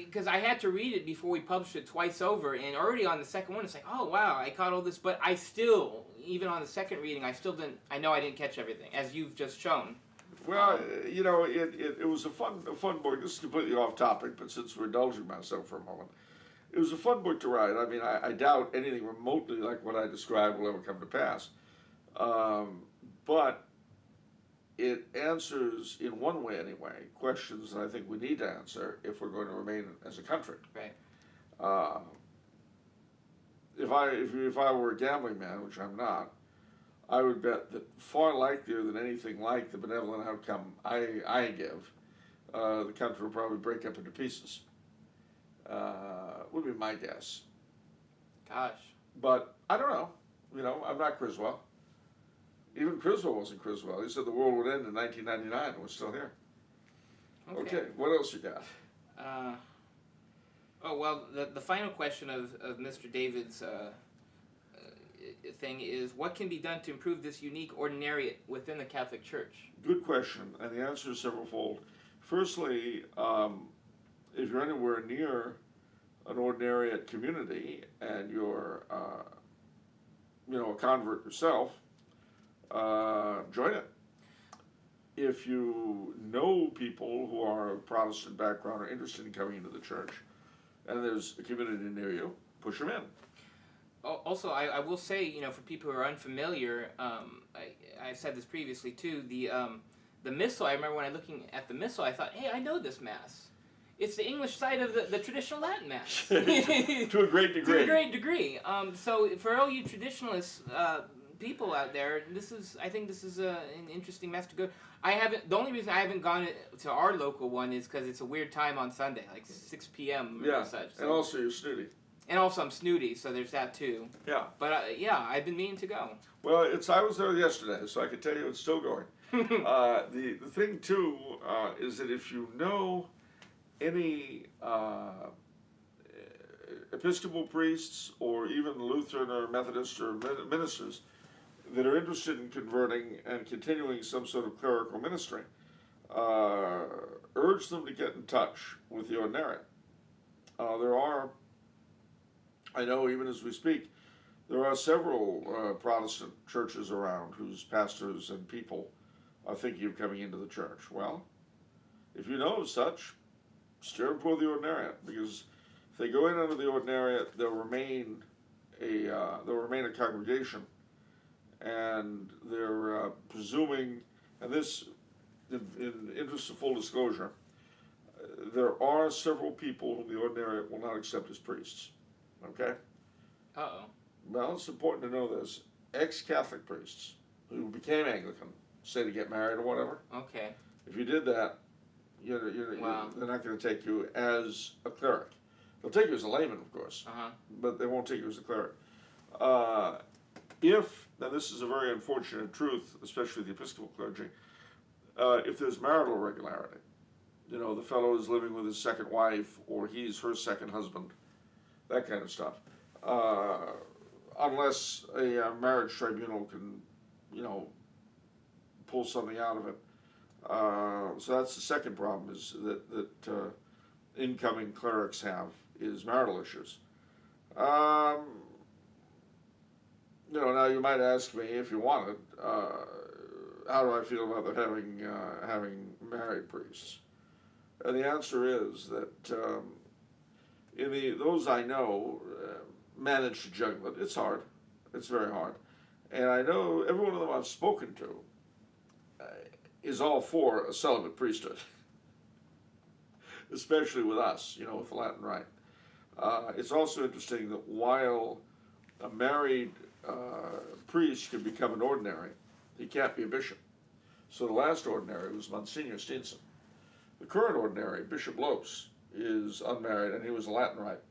because I had to read it before we published it twice over, and already on the second one, it's like, oh wow, I caught all this, but I still, even on the second reading, I still didn't. I know I didn't catch everything, as you've just shown. Well, it was a fun book. This is completely off topic, but since we're indulging myself for a moment, it was a fun book to write. I mean, I doubt anything remotely like what I described will ever come to pass. But it answers, in one way anyway, questions that I think we need to answer if we're going to remain as a country. Right. If I were a gambling man, which I'm not, I would bet that far likelier than anything like the benevolent outcome I give, the country will probably break up into pieces. Would be my guess. Gosh. But I don't know. I'm not Criswell. Even Criswell wasn't Criswell. He said the world would end in 1999, and we're still here. Okay, what else you got? The final question of Mr. David's thing is, what can be done to improve this unique ordinariate within the Catholic Church? Good question, and the answer is severalfold. Firstly, if you're anywhere near an ordinariate community and you're, a convert yourself, join it. If you know people who are of Protestant background or interested in coming into the church, and there's a community near you, push them in. Also, I will say, for people who are unfamiliar, I said this previously too, the Missal, I remember when I was looking at the Missal, I thought, hey, I know this Mass. It's the English side of the traditional Latin Mass. To a great degree. To a great degree. So for all you traditionalist people out there, I think this is an interesting Mass to go. The only reason I haven't gone to our local one is because it's a weird time on Sunday, like 6 p.m. or such. So. And also you're snooty. And also I'm snooty, so there's that too. Yeah. But I've been meaning to go. Well, I was there yesterday, so I can tell you it's still going. The thing too is that if you know any Episcopal priests or even Lutheran or Methodist or ministers that are interested in converting and continuing some sort of clerical ministry, urge them to get in touch with the Ordinariate. I know even as we speak, there are several Protestant churches around whose pastors and people are thinking of coming into the church. Well, if you know of such, steer them toward the Ordinariate, because if they go in under the Ordinariate, they'll remain a congregation, and they're presuming, and this, in interest of full disclosure, there are several people whom the Ordinariate will not accept as priests. Okay? Uh-oh. Well, it's important to know this. Ex-Catholic priests who became Anglican, say to get married or whatever. Okay. If you did that, they're not going to take you as a cleric. They'll take you as a layman, of course, but they won't take you as a cleric. Now this is a very unfortunate truth, especially the Episcopal clergy, if there's marital irregularity, the fellow is living with his second wife or he's her second husband, that kind of stuff. Unless a marriage tribunal can, pull something out of it. So that's the second problem is that incoming clerics have is marital issues. Now you might ask me if you wanted, how do I feel about having married priests? And the answer is that those I know manage to juggle it. It's hard. It's very hard. And I know every one of them I've spoken to is all for a celibate priesthood, especially with us, with the Latin Rite. It's also interesting that while a married priest can become an ordinary, he can't be a bishop. So the last ordinary was Monsignor Steenson. The current ordinary, Bishop Lopes, is unmarried, and he was a Latin Rite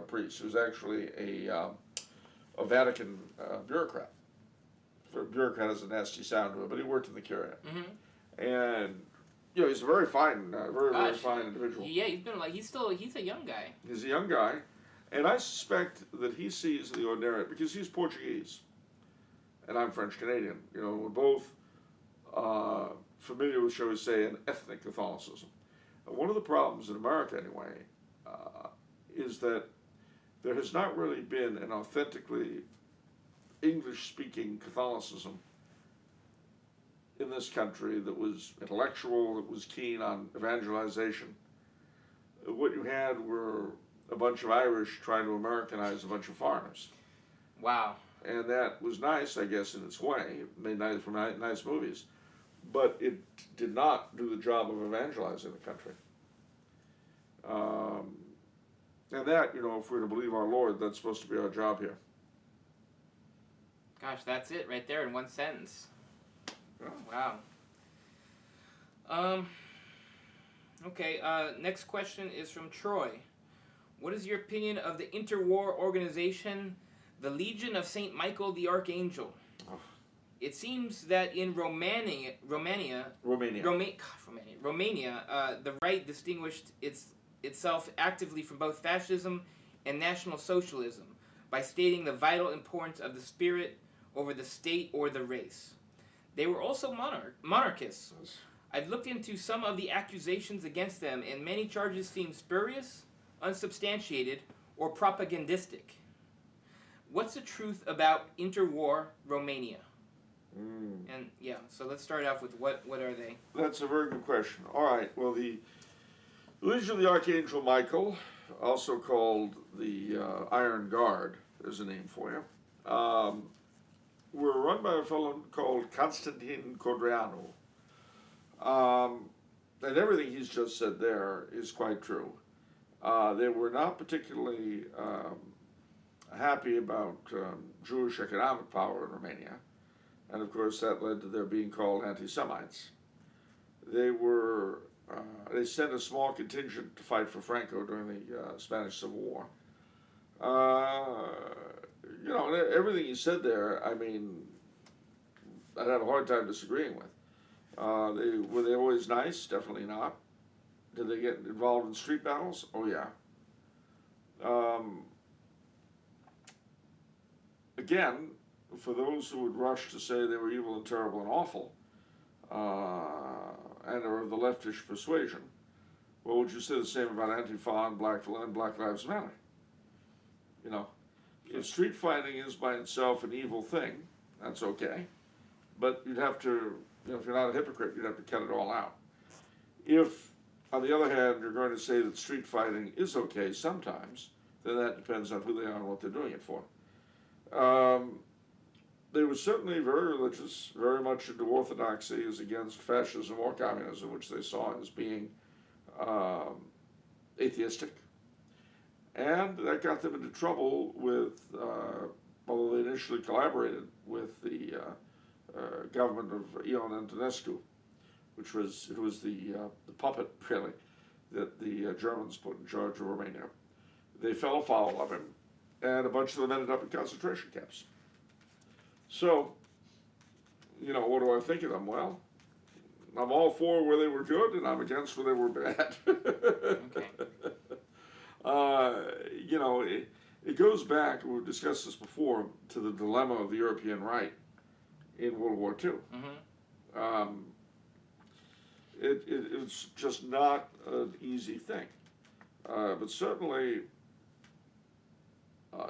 priest. He was actually a Vatican bureaucrat. For a bureaucrat has a nasty sound to it, but he worked in the Curia. Mm-hmm. And he's a very fine, very fine individual. Yeah, he's a young guy. He's a young guy, And I suspect that he sees the Ordinariate, because he's Portuguese, and I'm French-Canadian. You know, we're both familiar with, shall we say, an ethnic Catholicism. And one of the problems in America, anyway, is that there has not really been an authentically English-speaking Catholicism in this country that was intellectual, that was keen on evangelization. What you had were a bunch of Irish trying to Americanize a bunch of foreigners. Wow. And that was nice, I guess, in its way. It made nice movies. But it did not do the job of evangelizing the country. And that, you know, if we're to believe our Lord, that's supposed to be our job here. Gosh, that's it right there in one sentence. Yeah. Wow. Okay, next question is from Troy. What is your opinion of the interwar organization, the Legion of St. Michael the Archangel? Oh. It seems that in Romania, the right distinguished itself actively from both fascism and National Socialism by stating the vital importance of the spirit over the state or the race. They were also monarchists. I've looked into some of the accusations against them, and many charges seem spurious, unsubstantiated, or propagandistic. What's the truth about interwar Romania? And yeah, so let's start off with what are they? That's a very good question. All right, well, the Legion of the Archangel Michael, also called the Iron Guard, there's a name for you, were run by a fellow called Constantine Codreanu. And everything he's just said there is quite true. They were not particularly happy about Jewish economic power in Romania, and of course that led to their being called anti-Semites. They sent a small contingent to fight for Franco during the Spanish Civil War. You know, everything he said there, I mean, I'd have a hard time disagreeing with. Were they always nice? Definitely not. Did they get involved in street battles? Oh, yeah. Again, for those who would rush to say they were evil and terrible and awful, and are of the leftish persuasion, well, would you say the same about Antifa and Black Lives Matter? You know, if street fighting is by itself an evil thing, that's okay. But you'd have to, you know, if you're not a hypocrite, you'd have to cut it all out. If, on the other hand, you're going to say that street fighting is okay sometimes, then that depends on who they are and what they're doing it for. They were certainly very religious, very much into Orthodoxy, as against fascism or communism, which they saw as being atheistic. And that got them into trouble with, although they initially collaborated with the government of Ion Antonescu, which was the puppet, really, that the Germans put in charge of Romania. They fell afoul of him, and a bunch of them ended up in concentration camps. So, you know, what do I think of them? Well, I'm all for where they were good, and I'm against where they were bad. Okay. You know, it goes back, we've discussed this before, to the dilemma of the European right in World War II. Mm-hmm. It's just not an easy thing. But certainly,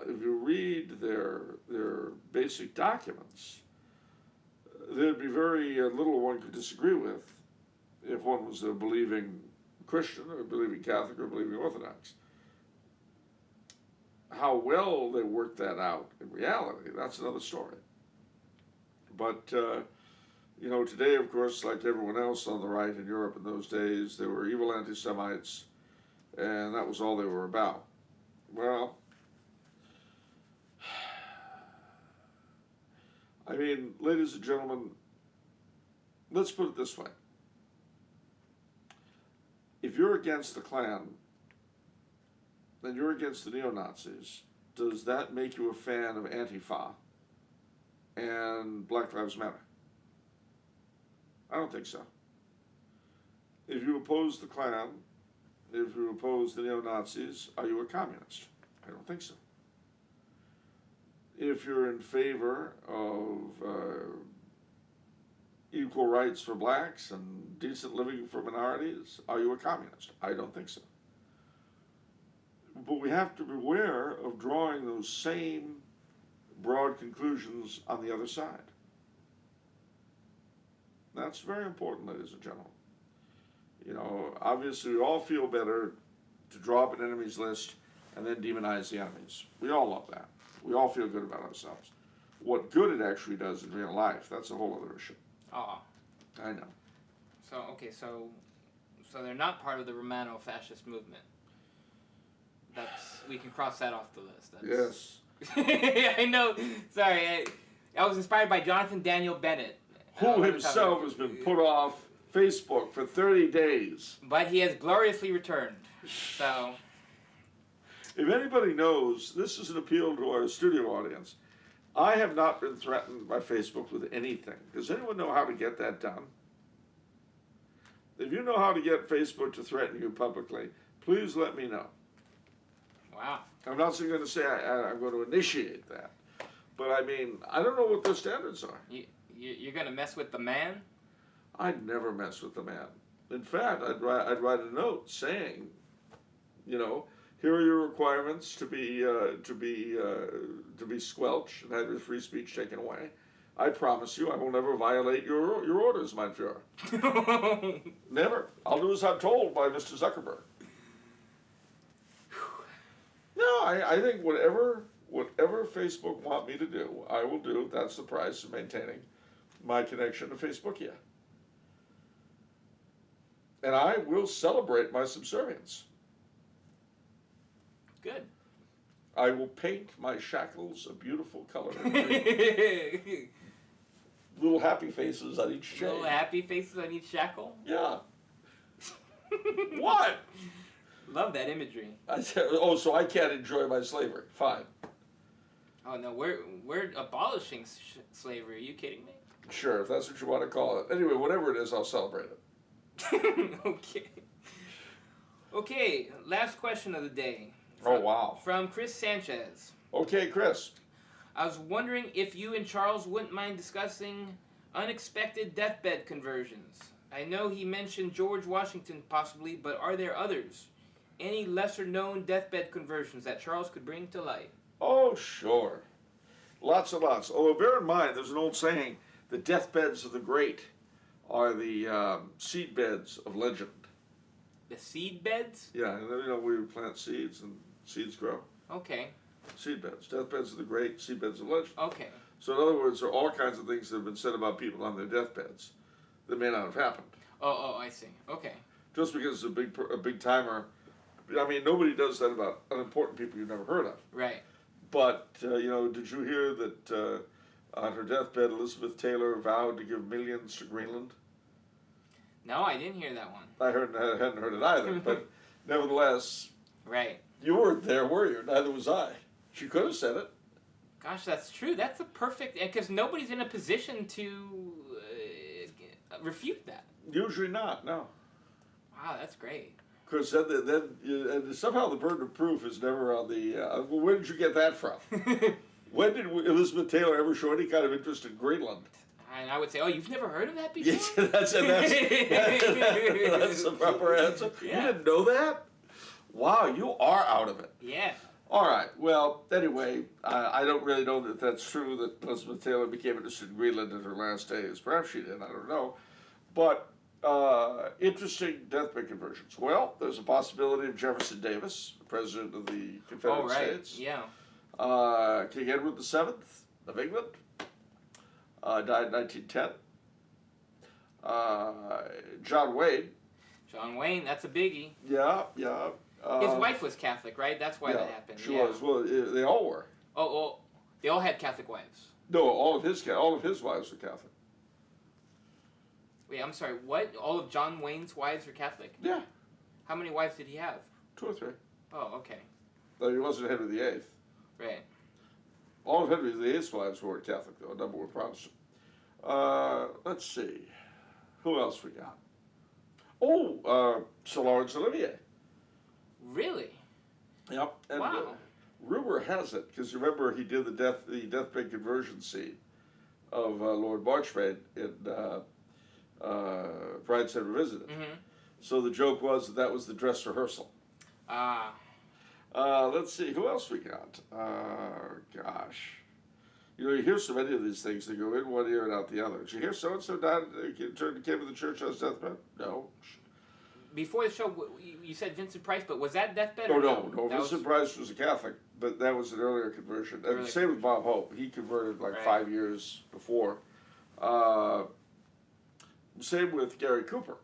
if you read their basic documents, there'd be very little one could disagree with if one was a believing Christian or a believing Catholic or a believing Orthodox. How well they worked that out in reality, that's another story. But, you know, today, of course, like everyone else on the right in Europe in those days, they were evil anti-Semites, and that was all they were about. Well, I mean, ladies and gentlemen, let's put it this way. If you're against the Klan, then you're against the neo-Nazis. Does that make you a fan of Antifa and Black Lives Matter? I don't think so. If you oppose the Klan, if you oppose the neo-Nazis, are you a communist? I don't think so. If you're in favor of equal rights for blacks and decent living for minorities, are you a communist? I don't think so. But we have to beware of drawing those same broad conclusions on the other side. That's very important, ladies and gentlemen. You know, obviously we all feel better to draw up an enemies list and then demonize the enemies. We all love that. We all feel good about ourselves. What good it actually does in real life, that's a whole other issue. Oh. I know. So, okay, so they're not part of the Romano-fascist movement. We can cross that off the list. Yes. I know. Sorry, I was inspired by Jonathan Daniel Bennett. Who himself has been put off Facebook for 30 days. But he has gloriously returned. So, if anybody knows, this is an appeal to our studio audience. I have not been threatened by Facebook with anything. Does anyone know how to get that done? If you know how to get Facebook to threaten you publicly, please let me know. wow. I'm not going to say I'm going to initiate that. But I mean, I don't know what their standards are. You're going to mess with the man? I'd never mess with the man. In fact, I'd write a note saying, you know, here are your requirements to be squelched and have your free speech taken away. I promise you, I will never violate your orders, mein Führer. Never. I'll do as I'm told by Mr. Zuckerberg. No, I think whatever Facebook want me to do, I will do. That's the price of maintaining my connection to Facebook, yeah. And I will celebrate my subservience. Good. I will paint my shackles a beautiful color. Little happy faces on each chain. Little happy faces on each shackle? Yeah. What? Love that imagery. I said, oh, so I can't enjoy my slavery. Fine. Oh, no, we're abolishing slavery. Are you kidding me? Sure, if that's what you want to call it. Anyway, whatever it is, I'll celebrate it. Okay. Okay, last question of the day. Oh, wow. From Chris Sanchez. Okay, Chris. I was wondering if you and Charles wouldn't mind discussing unexpected deathbed conversions. I know he mentioned George Washington possibly, but are there others? Any lesser-known deathbed conversions that Charles could bring to light? Oh, sure. Lots and lots. Although, bear in mind, there's an old saying, the deathbeds of the great are the seed beds of legend. The seed beds? Yeah, and then, you know, we would plant seeds and seeds grow. Okay. Seed beds. Deathbeds of the great, seed beds of legend. Okay. So in other words, there are all kinds of things that have been said about people on their deathbeds that may not have happened. Oh, I see. Okay. Just because it's a big timer. I mean, nobody does that about unimportant people you've never heard of. Right. But, you know, did you hear that on her deathbed, Elizabeth Taylor vowed to give millions to Greenland? No, I didn't hear that one. I hadn't heard it either, but nevertheless, Right. you weren't there, were you? Neither was I. She could have said it. Gosh, that's true. That's a perfect... Because nobody's in a position to refute that. Usually not, no. Wow, that's great. Because and somehow the burden of proof is never on the... well, where did you get that from? When did Elizabeth Taylor ever show any kind of interest in Greenland? And I would say, oh, you've never heard of that before? Yes, that's the proper answer. Yeah. You didn't know that? Wow, you are out of it. Yeah. All right. Well, anyway, I don't really know that that's true that Elizabeth Taylor became interested in Greenland in her last days. Perhaps she did. I don't know. But interesting deathbed conversions. Well, there's a possibility of Jefferson Davis, the President of the Confederate States. Yeah. King Edward VII of England died in 1910. John Wayne. John Wayne, that's a biggie. Yeah. His wife was Catholic, right? That's why that happened. She was. Well, they all were. Oh, they all had Catholic wives. No, all of his wives were Catholic. Wait, I'm sorry. What? All of John Wayne's wives were Catholic? Yeah. How many wives did he have? 2 or 3. Oh, okay. Though he wasn't Henry VIII. Right. All of Henry VIII's wives were Catholic, though. A number were Protestant. Let's see. Who else we got? Oh, Sir Laurence Olivier. Really? Yep. And, Wow. rumor has it, because remember he did the Deathbed Conversion scene of Lord Marchmain in Brideshead Revisited. Mm-hmm. So the joke was that was the dress rehearsal. Let's see, who else we got? Gosh. You know, you hear so many of these things, they go in one ear and out the other. Did you hear so-and-so died, came to the church on his deathbed? No. Before the show, you said Vincent Price, but was that Deathbed? Oh, or no. Vincent Price was a Catholic, but that was an earlier conversion. And same with Bob Hope. He converted like 5 years before. Same with Gary Cooper.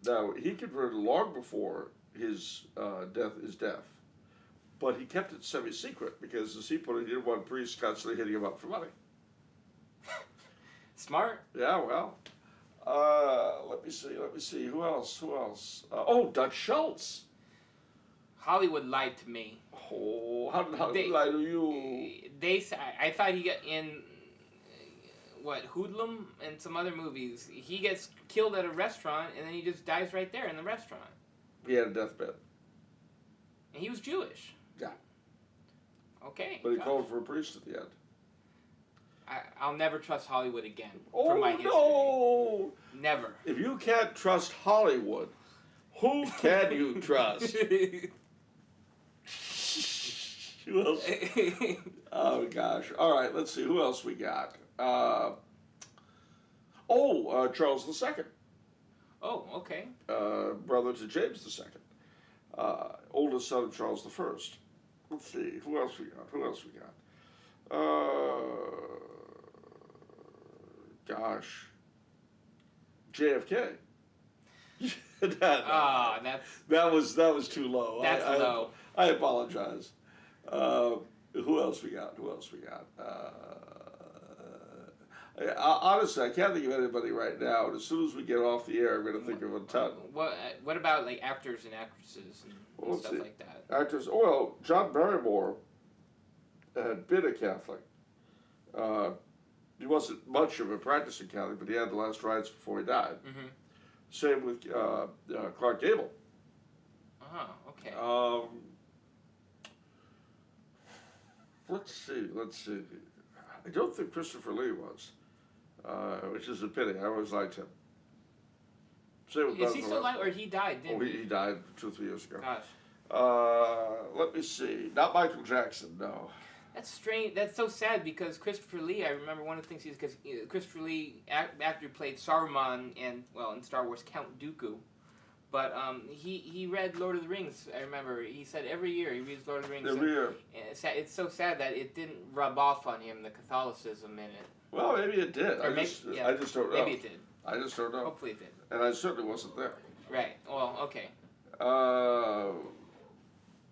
Now, he converted long before his death. But he kept it semi-secret because, as he put it, he didn't want priests constantly hitting him up for money. Smart. Yeah, well. Let me see. Who else? Dutch Schultz. Hollywood lied to me. Oh, how did Hollywood lie to you? I thought he got in, Hoodlum and some other movies. He gets killed at a restaurant and then he just dies right there in the restaurant. He had a deathbed. And he was Jewish. Yeah. Okay. But he called for a priest at the end. I'll never trust Hollywood again. Oh, for my history. no! Never. If you can't trust Hollywood, who can you trust? Who else? Oh, gosh. All right, let's see. Who else we got? Charles II. Oh, okay. Brother to James II. Oldest son of Charles I. Let's see. Who else we got? Gosh. JFK. That was too low. That's low. I apologize. Who else we got? Honestly, I can't think of anybody right now. And as soon as we get off the air, I'm going to think of a ton. What about like actors and actresses and stuff like that? Actors. Well, John Barrymore had been a Catholic. He wasn't much of a practicing Catholic, but he had the last rites before he died. Mm-hmm. Same with Clark Gable. Okay. Let's see. I don't think Christopher Lee was, which is a pity. I always liked him. Is he still alive, or he died? Didn't he died 2 or 3 years ago. Gosh. Let me see. Not Michael Jackson, no. That's strange. That's so sad because Christopher Lee, I remember one of the things because Christopher Lee, actor, played Saruman in Star Wars Count Dooku. But he read Lord of the Rings, I remember. He said every year he reads Lord of the Rings. Every year. And it's so sad that it didn't rub off on him, the Catholicism in it. Well, maybe it did. I just don't know. Maybe it did. I just don't know. Hopefully it did. And I certainly wasn't there. Right. Well, okay.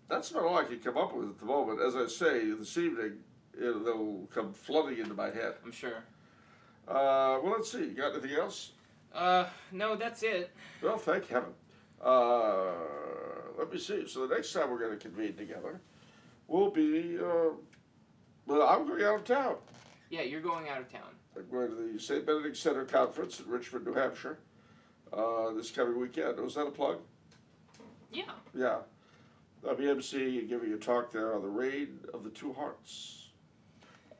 That's about all I can come up with at the moment. As I say, this evening, they'll come flooding into my head. I'm sure. Well, let's see. You got anything else? No, that's it. Well, thank heaven. Let me see. So the next time we're going to convene together will be, I'm going out of town. Yeah, you're going out of town. I'm going to the St. Benedict Center Conference in Richmond, New Hampshire, this coming weekend. Was that a plug? Yeah. Yeah. I'll be emceeing and giving a talk there on the Reign of the Two Hearts.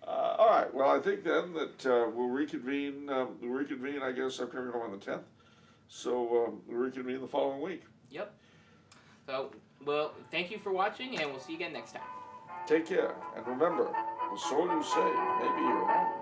All right. Well, I think then that we'll reconvene. I guess I'm coming home on the 10th. So we'll reconvene the following week. Yep. So, well, thank you for watching, and we'll see you again next time. Take care, and remember, the soul you save may be your own.